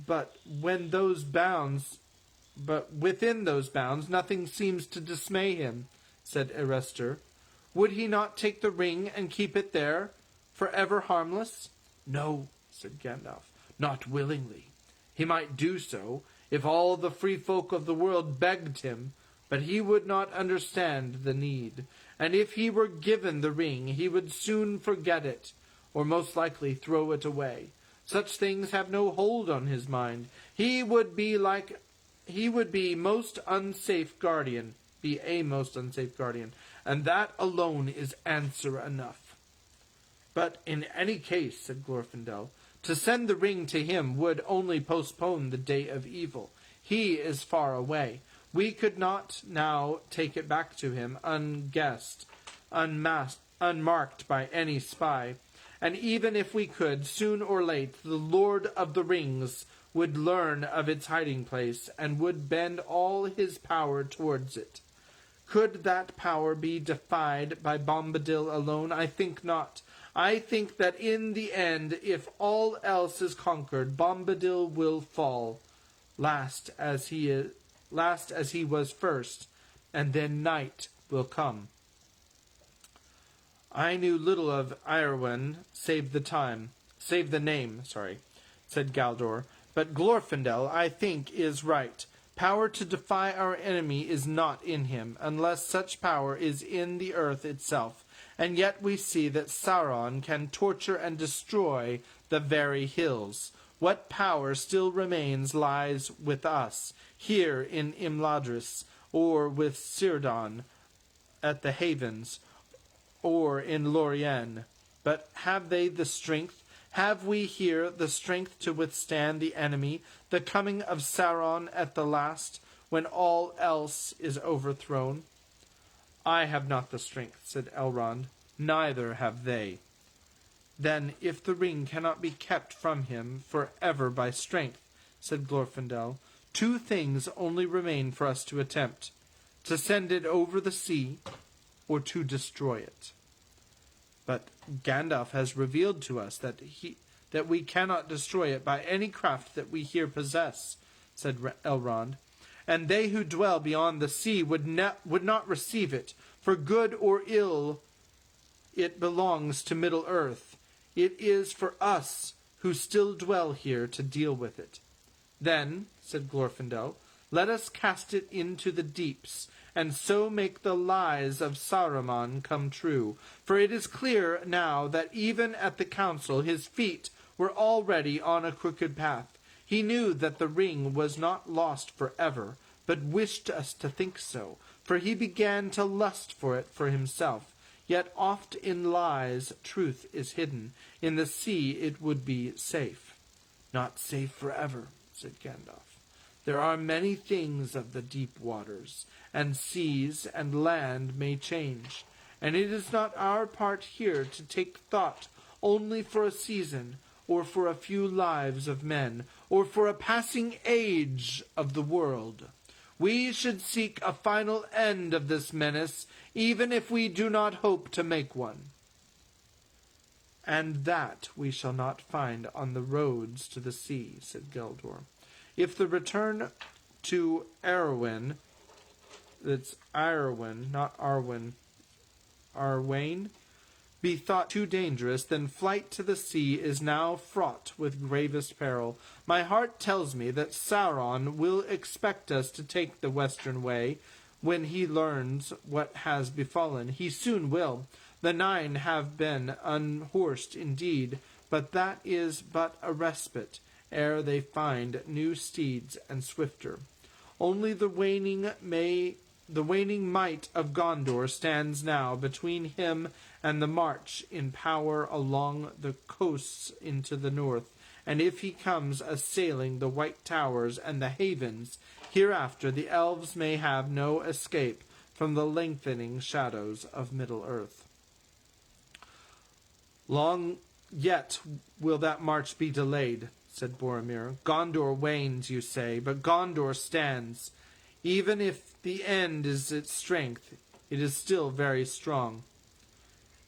But within those bounds, nothing seems to dismay him, said Erestor. Would he not take the ring and keep it there, forever harmless? No, said Gandalf, not willingly. He might do so, if all the free folk of the world begged him, but he would not understand the need, and if he were given the ring, he would soon forget it, or most likely throw it away. Such things have no hold on his mind. He would be a most unsafe guardian, and that alone is answer enough. But in any case, said Glorfindel, to send the ring to him would only postpone the day of evil. He is far away. We could not now take it back to him unguessed, unmarked by any spy. And even if we could, soon or late, the Lord of the Rings would learn of its hiding place, and would bend all his power towards it. Could that power be defied by Bombadil alone? I think not. I think that in the end, if all else is conquered, Bombadil will fall, last as he was first, and then night will come. I knew little of Iarwen, save the name, said Galdor. But Glorfindel, I think, is right. Power to defy our enemy is not in him, unless such power is in the earth itself. And yet we see that Sauron can torture and destroy the very hills. What power still remains lies with us, here in Imladris, or with Círdan at the Havens, or in Lorien. But have they the strength? Have we here the strength to withstand the enemy, the coming of Sauron at the last, when all else is overthrown? I have not the strength, said Elrond. Neither have they. Then, if the ring cannot be kept from him for ever by strength, said Glorfindel, two things only remain for us to attempt: to send it over the sea, or to destroy it. But Gandalf has revealed to us that we cannot destroy it by any craft that we here possess, said Elrond. And they who dwell beyond the sea would not receive it. For good or ill, it belongs to Middle-earth. It is for us who still dwell here to deal with it. Then, said Glorfindel, let us cast it into the deeps, and so make the lies of Saruman come true. For it is clear now that even at the council his feet were already on a crooked path. He knew that the ring was not lost forever, but wished us to think so, for he began to lust for it for himself. Yet oft in lies truth is hidden. In the sea it would be safe. Not safe forever, said Gandalf. There are many things of the deep waters, and seas and land may change, and it is not our part here to take thought only for a season, or for a few lives of men, or for a passing age of the world. We should seek a final end of this menace, even if we do not hope to make one. And that we shall not find on the roads to the sea, said Galdor. If the return to Arwen, that's Iarwen, not Arwen, Arwain, be thought too dangerous, then flight to the sea is now fraught with gravest peril. My heart tells me that Sauron will expect us to take the western way when he learns what has befallen. He soon will. The Nine have been unhorsed indeed, but that is but a respite, ere they find new steeds and swifter. Only the waning might of Gondor stands now between him and the march in power along the coasts into the north, and if he comes assailing the White Towers and the Havens, hereafter the Elves may have no escape from the lengthening shadows of Middle-earth. Long yet will that march be delayed, said Boromir. Gondor wanes, you say, but Gondor stands. Even if the end is its strength, it is still very strong.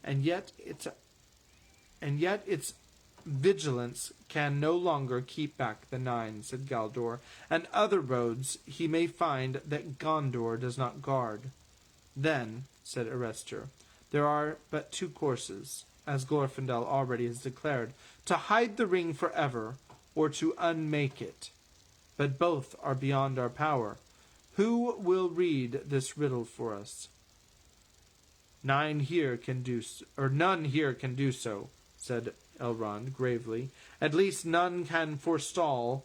And yet its vigilance can no longer keep back the Nine, said Galdor, and other roads he may find that Gondor does not guard. Then, said Erestor, there are but two courses, as Glorfindel already has declared, to hide the ring forever, or to unmake it. But both are beyond our power. Who will read this riddle for us? None here can do so, said Elrond gravely. At least none can foretell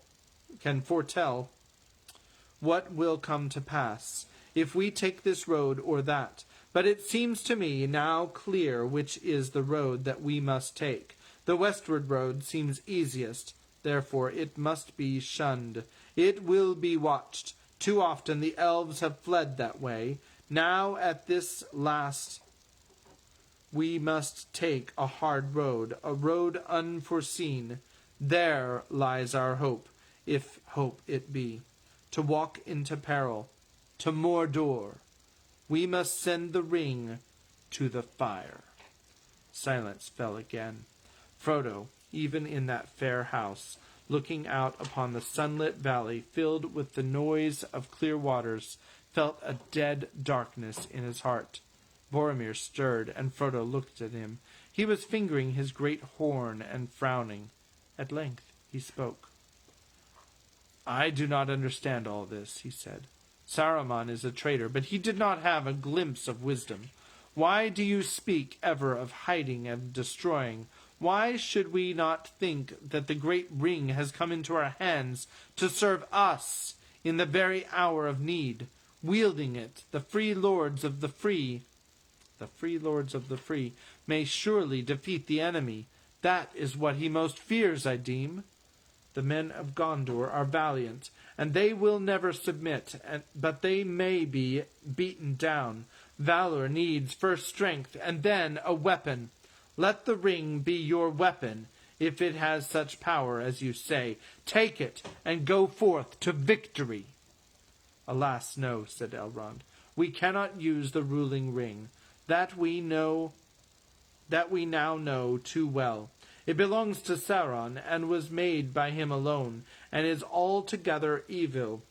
what will come to pass, if we take this road or that. But it seems to me now clear which is the road that we must take. The westward road seems easiest, therefore it must be shunned. It will be watched. Too often the Elves have fled that way. Now at this last we must take a hard road, a road unforeseen. There lies our hope, if hope it be, to walk into peril, to Mordor. We must send the ring to the fire. Silence fell again. Frodo, even in that fair house, looking out upon the sunlit valley filled with the noise of clear waters, felt a dead darkness in his heart. Boromir stirred, and Frodo looked at him. He was fingering his great horn and frowning. At length he spoke. "I do not understand all this," he said. "Saruman is a traitor, but he did not have a glimpse of wisdom. Why do you speak ever of hiding and destroying? Why should we not think that the great ring has come into our hands to serve us in the very hour of need? Wielding it, the free lords of the free may surely defeat the enemy. That is what he most fears, I deem. The men of Gondor are valiant, and they will never submit, but they may be beaten down. Valor needs first strength, and then a weapon. Let the ring be your weapon, if it has such power as you say. Take it, and go forth to victory." "Alas, no," said Elrond. "We cannot use the ruling ring. That we now know too well. It belongs to Sauron, and was made by him alone, and is altogether evil.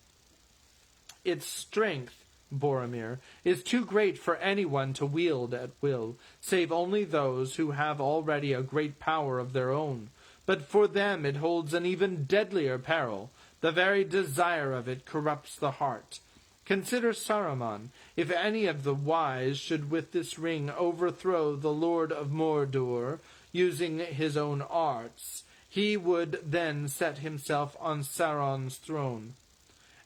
Its strength, Boromir, is too great for anyone to wield at will, save only those who have already a great power of their own. But for them it holds an even deadlier peril. The very desire of it corrupts the heart. Consider Saruman. If any of the wise should with this ring overthrow the Lord of Mordor, using his own arts, he would then set himself on Sauron's throne.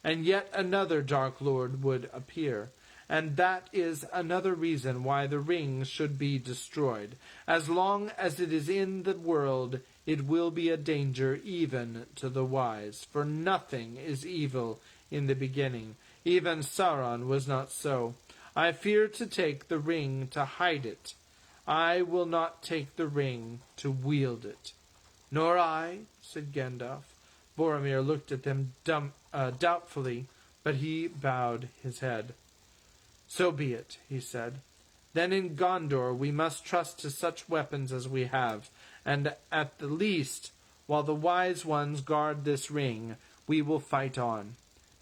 And yet another Dark Lord would appear, and that is another reason why the ring should be destroyed. As long as it is in the world, it will be a danger even to the wise, for nothing is evil in the beginning. Even Sauron was not so. I fear to take the ring to hide it. I will not take the ring to wield it." "Nor I," said Gandalf. Boromir looked at them doubtfully, but he bowed his head. "So be it," he said. "Then in Gondor we must trust to such weapons as we have, and at the least, while the wise ones guard this ring, we will fight on.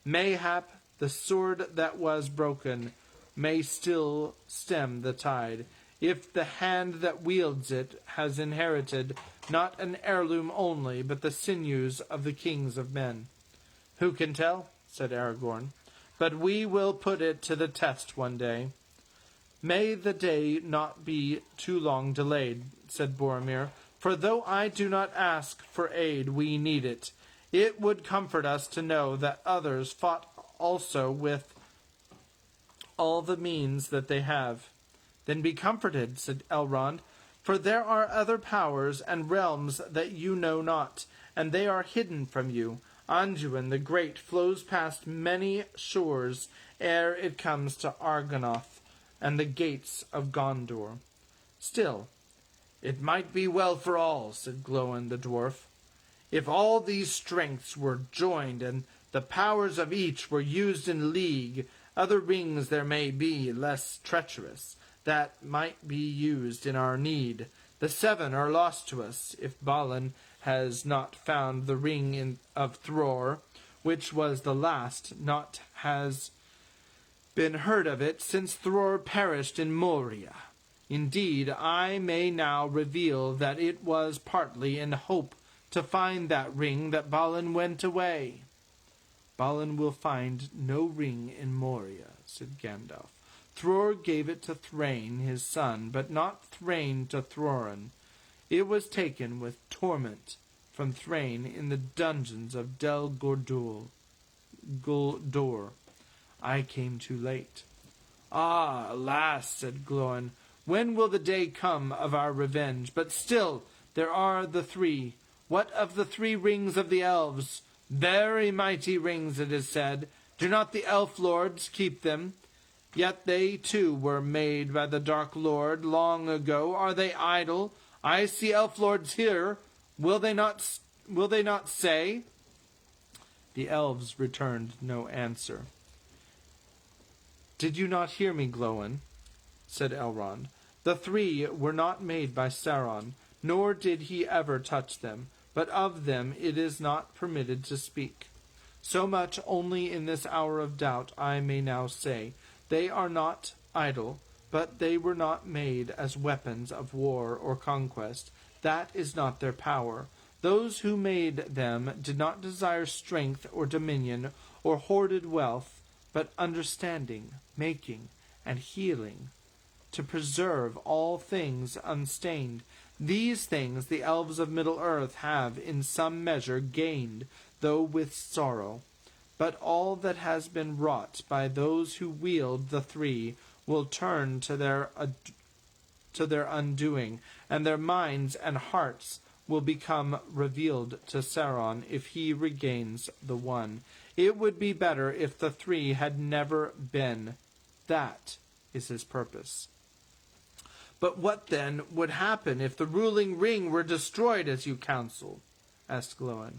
Mayhap the sword that was broken may still stem the tide, if the hand that wields it has inherited not an heirloom only, but the sinews of the kings of men." "Who can tell?" said Aragorn. "But we will put it to the test one day." "May the day not be too long delayed," said Boromir, "for though I do not ask for aid, we need it. It would comfort us to know that others fought also with all the means that they have." "Then be comforted," said Elrond, "for there are other powers and realms that you know not, and they are hidden from you. Anduin the Great flows past many shores ere it comes to Argonath and the gates of Gondor." "Still, it might be well for all," said Glóin the dwarf. "If all these strengths were joined, and the powers of each were used in league, other rings there may be, less treacherous, that might be used in our need. The seven are lost to us, if Balin has not found the ring of Thror, which was the last, not has been heard of it since Thror perished in Moria. Indeed, I may now reveal that it was partly in hope to find that ring that Balin went away." "Balin will find no ring in Moria," said Gandalf. "Thror gave it to Thrain, his son, but not Thrain to Thorin. It was taken with torment from Thrain in the dungeons of Dol Guldur. I came too late." "Ah, alas," said Glóin, "when will the day come of our revenge? But still, there are the three. What of the 3 rings of the elves? Very mighty rings, it is said. Do not the elf lords keep them? Yet they too were made by the Dark Lord long ago. Are they idle? I see elf lords here. Will they not say?" The elves returned no answer. "Did you not hear me, Glóin?" said Elrond. The three were not made by Sauron, nor did he ever touch them, but of them it is not permitted to speak. So much only in this hour of doubt I may now say. They are not idle, but they were not made as weapons of war or conquest. That is not their power. Those who made them did not desire strength or dominion or hoarded wealth, but understanding, making, and healing, to preserve all things unstained. These things the elves of Middle-earth have in some measure gained, though with sorrow. But all that has been wrought by those who wield the three will turn to their undoing, and their minds and hearts will become revealed to Sauron if he regains the one. It would be better if the three had never been. That is his purpose. But what then would happen if the ruling ring were destroyed as you counsel? Asked Glóin.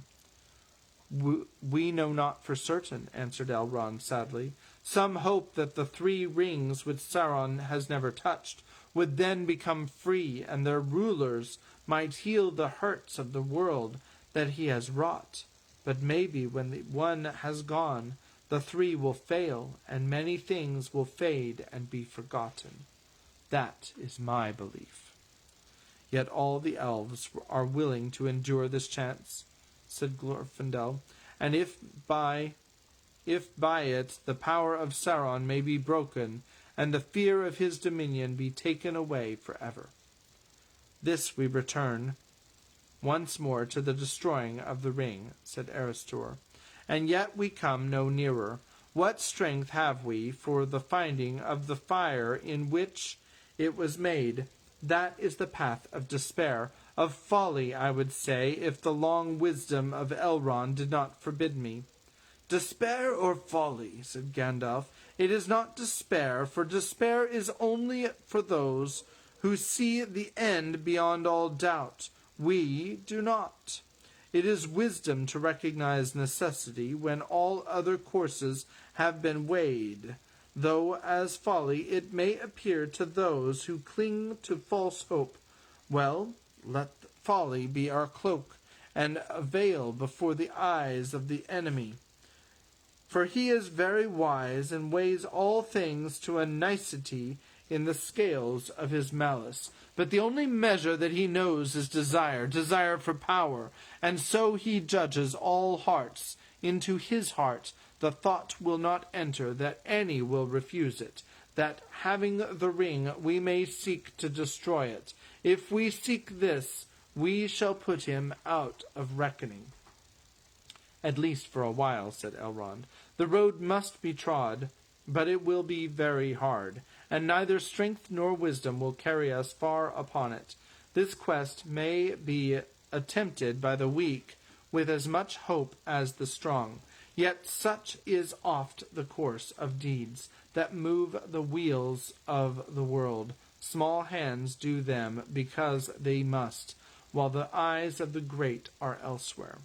We know not for certain, answered Elrond sadly. Some hope that the three rings which Sauron has never touched would then become free, and their rulers might heal the hurts of the world that he has wrought. But maybe when the one has gone, the three will fail, and many things will fade and be forgotten. That is my belief. Yet all the elves are willing to endure this chance, said Glorfindel, and if by it the power of Sauron may be broken, and the fear of his dominion be taken away forever. This we return once more to the destroying of the ring, said Erestor, and yet we come no nearer. What strength have we for the finding of the fire in which it was made? That is the path of despair, of folly, I would say, if the long wisdom of Elrond did not forbid me. Despair or folly, said Gandalf. It is not despair, for despair is only for those who see the end beyond all doubt. We do not. It is wisdom to recognize necessity when all other courses have been weighed, though as folly it may appear to those who cling to false hope. Well, let folly be our cloak, and a veil before the eyes of the enemy. For he is very wise, and weighs all things to a nicety in the scales of his malice. But the only measure that he knows is desire for power, and so he judges all hearts. Into his heart the thought will not enter that any will refuse it, that having the ring we may seek to destroy it. If we seek this, we shall put him out of reckoning. At least for a while, said Elrond. The road must be trod, but it will be very hard, and neither strength nor wisdom will carry us far upon it. This quest may be attempted by the weak with as much hope as the strong. Yet such is oft the course of deeds that move the wheels of the world. Small hands do them because they must, while the eyes of the great are elsewhere.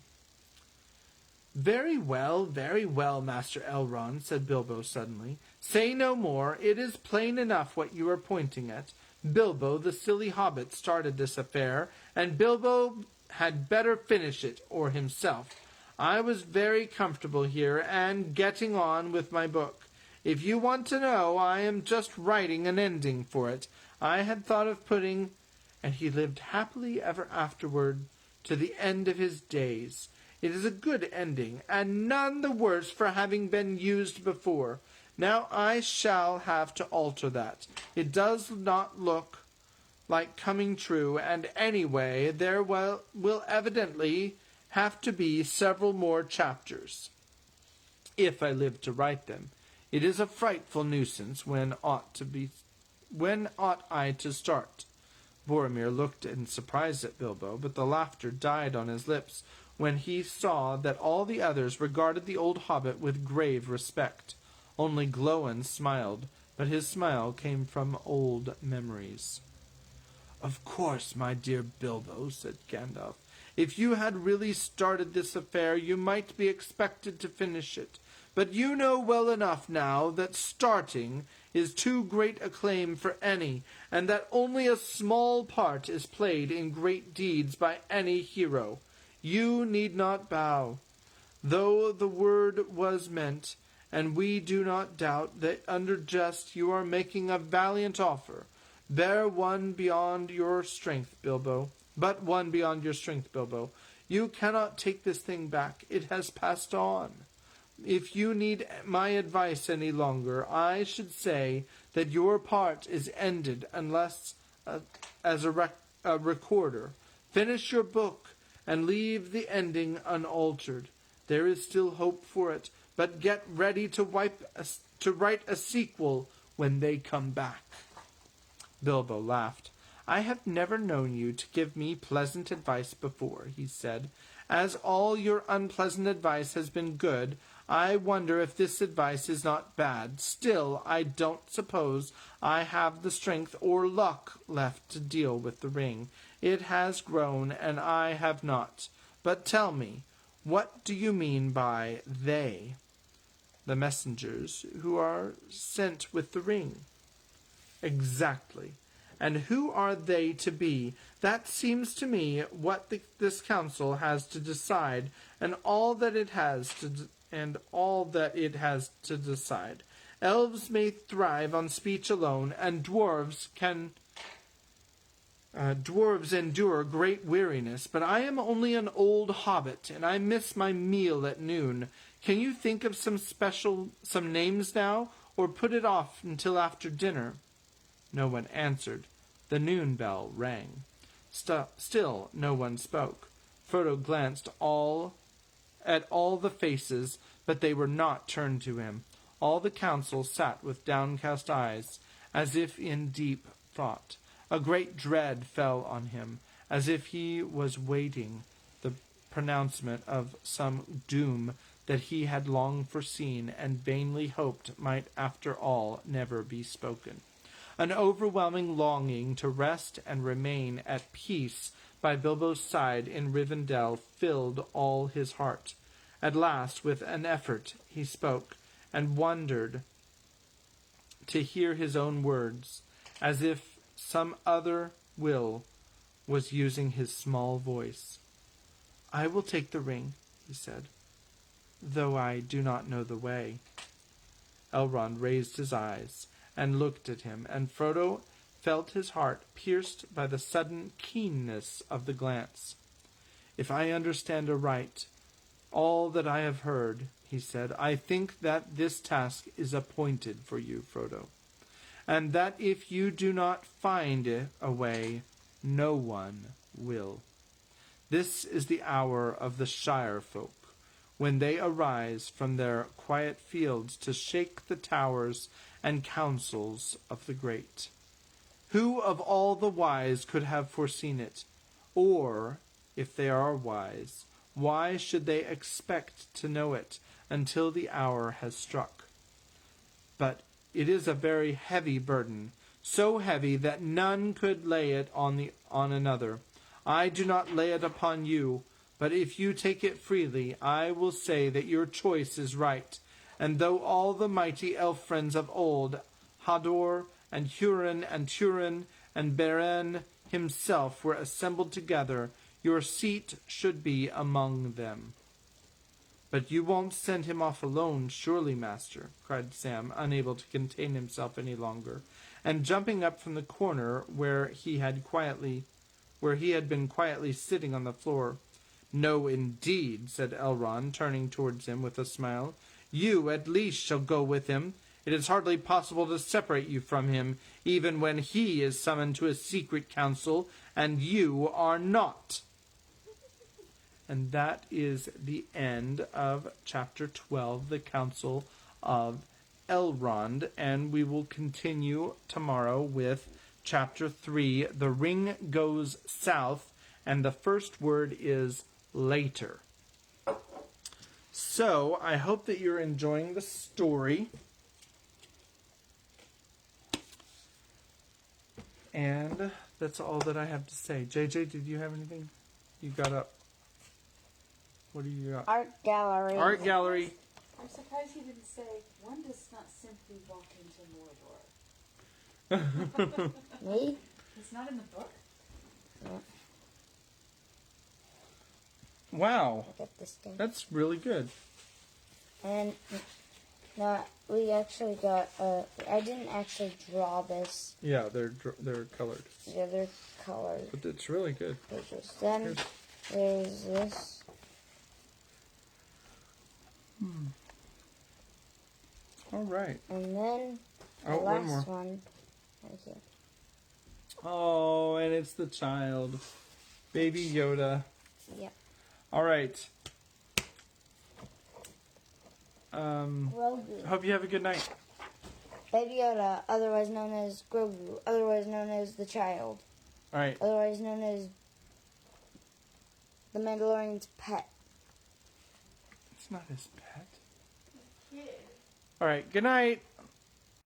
Very well, Master Elrond, said Bilbo suddenly. Say no more. It is plain enough what you are pointing at. Bilbo, the silly hobbit, started this affair, and Bilbo had better finish it, or himself. I was very comfortable here, and getting on with my book. If you want to know, I am just writing an ending for it. I had thought of putting, and he lived happily ever afterward to the end of his days. It is a good ending, and none the worse for having been used before. Now I shall have to alter that. It does not look like coming true, and anyway, there will evidently have to be several more chapters, if I live to write them. It is a frightful nuisance. When ought I to start? Boromir looked in surprise at Bilbo, but the laughter died on his lips when he saw that all the others regarded the old hobbit with grave respect. Only Glóin smiled, but his smile came from old memories. Of course, my dear Bilbo, said Gandalf. If you had really started this affair, you might be expected to finish it. But you know well enough now that starting is too great a claim for any, and that only a small part is played in great deeds by any hero. You need not bow, though the word was meant, and we do not doubt that under jest you are making a valiant offer. Bear one beyond your strength, Bilbo. But one beyond your strength, Bilbo. You cannot take this thing back. It has passed on. If you need my advice any longer, I should say that your part is ended unless as a recorder. Finish your book and leave the ending unaltered. There is still hope for it, but get ready to write a sequel when they come back. Bilbo laughed. I have never known you to give me pleasant advice before, he said. As all your unpleasant advice has been good, I wonder if this advice is not bad. Still, I don't suppose I have the strength or luck left to deal with the ring. It has grown, and I have not. But tell me, what do you mean by they? The messengers who are sent with the ring. Exactly. And who are they to be? That seems to me what this council has to decide, and all that it has to decide. Elves may thrive on speech alone, and dwarves endure great weariness. But I am only an old hobbit, and I miss my meal at noon. Can you think of some names now, or put it off until after dinner? No one answered. The noon bell rang. Still no one spoke. Frodo glanced at all the faces, but they were not turned to him. All the council sat with downcast eyes, as if in deep thought. A great dread fell on him, as if he was waiting the pronouncement of some doom that he had long foreseen and vainly hoped might after all never be spoken. An overwhelming longing to rest and remain at peace by Bilbo's side in Rivendell filled all his heart. At last, with an effort, he spoke, and wondered to hear his own words, as if some other will was using his small voice. I will take the ring, he said, though I do not know the way. Elrond raised his eyes and looked at him, and Frodo felt his heart pierced by the sudden keenness of the glance. If I understand aright all that I have heard, he said, I think that this task is appointed for you, Frodo, and that if you do not find a way, no one will. This is the hour of the Shire folk, when they arise from their quiet fields to shake the towers and councils of the great. Who of all the wise could have foreseen it? Or, if they are wise, why should they expect to know it until the hour has struck? But it is a very heavy burden, so heavy that none could lay it on another. I do not lay it upon you, but if you take it freely, I will say that your choice is right. And though all the mighty elf friends of old, Hador and Hurin and Turin and Beren himself were assembled together, your seat should be among them. But you won't send him off alone, surely, master, cried Sam, unable to contain himself any longer, and jumping up from the corner where he had been quietly sitting on the floor. No, indeed, said Elrond, turning towards him with a smile. You, at least, shall go with him. It is hardly possible to separate you from him, even when he is summoned to a secret council, and you are not. And that is the end of Chapter 12, the Council of Elrond, and we will continue tomorrow with Chapter 3, The Ring Goes South, and the first word is later. So, I hope that you're enjoying the story. And that's all that I have to say. JJ, did you have anything? You got up. What do you got? Art gallery. Art gallery. I'm surprised he didn't say, one does not simply walk into Mordor. Me? It's not in the book? No. Wow, I got this thing. that's really good. And no, we actually got. I didn't actually draw this. Yeah, they're colored, The other colors. but it's really good. Pages. Then Here's- there's this. All right. And then the Oh, one last more. one. Right here. Oh, and it's the child, Baby Yoda. Yep. All right. Grogu. Hope you have a good night. Baby Yoda, otherwise known as Grogu, otherwise known as the child, All right. otherwise known as the Mandalorian's pet. It's not his pet. Kid. All right. Good night.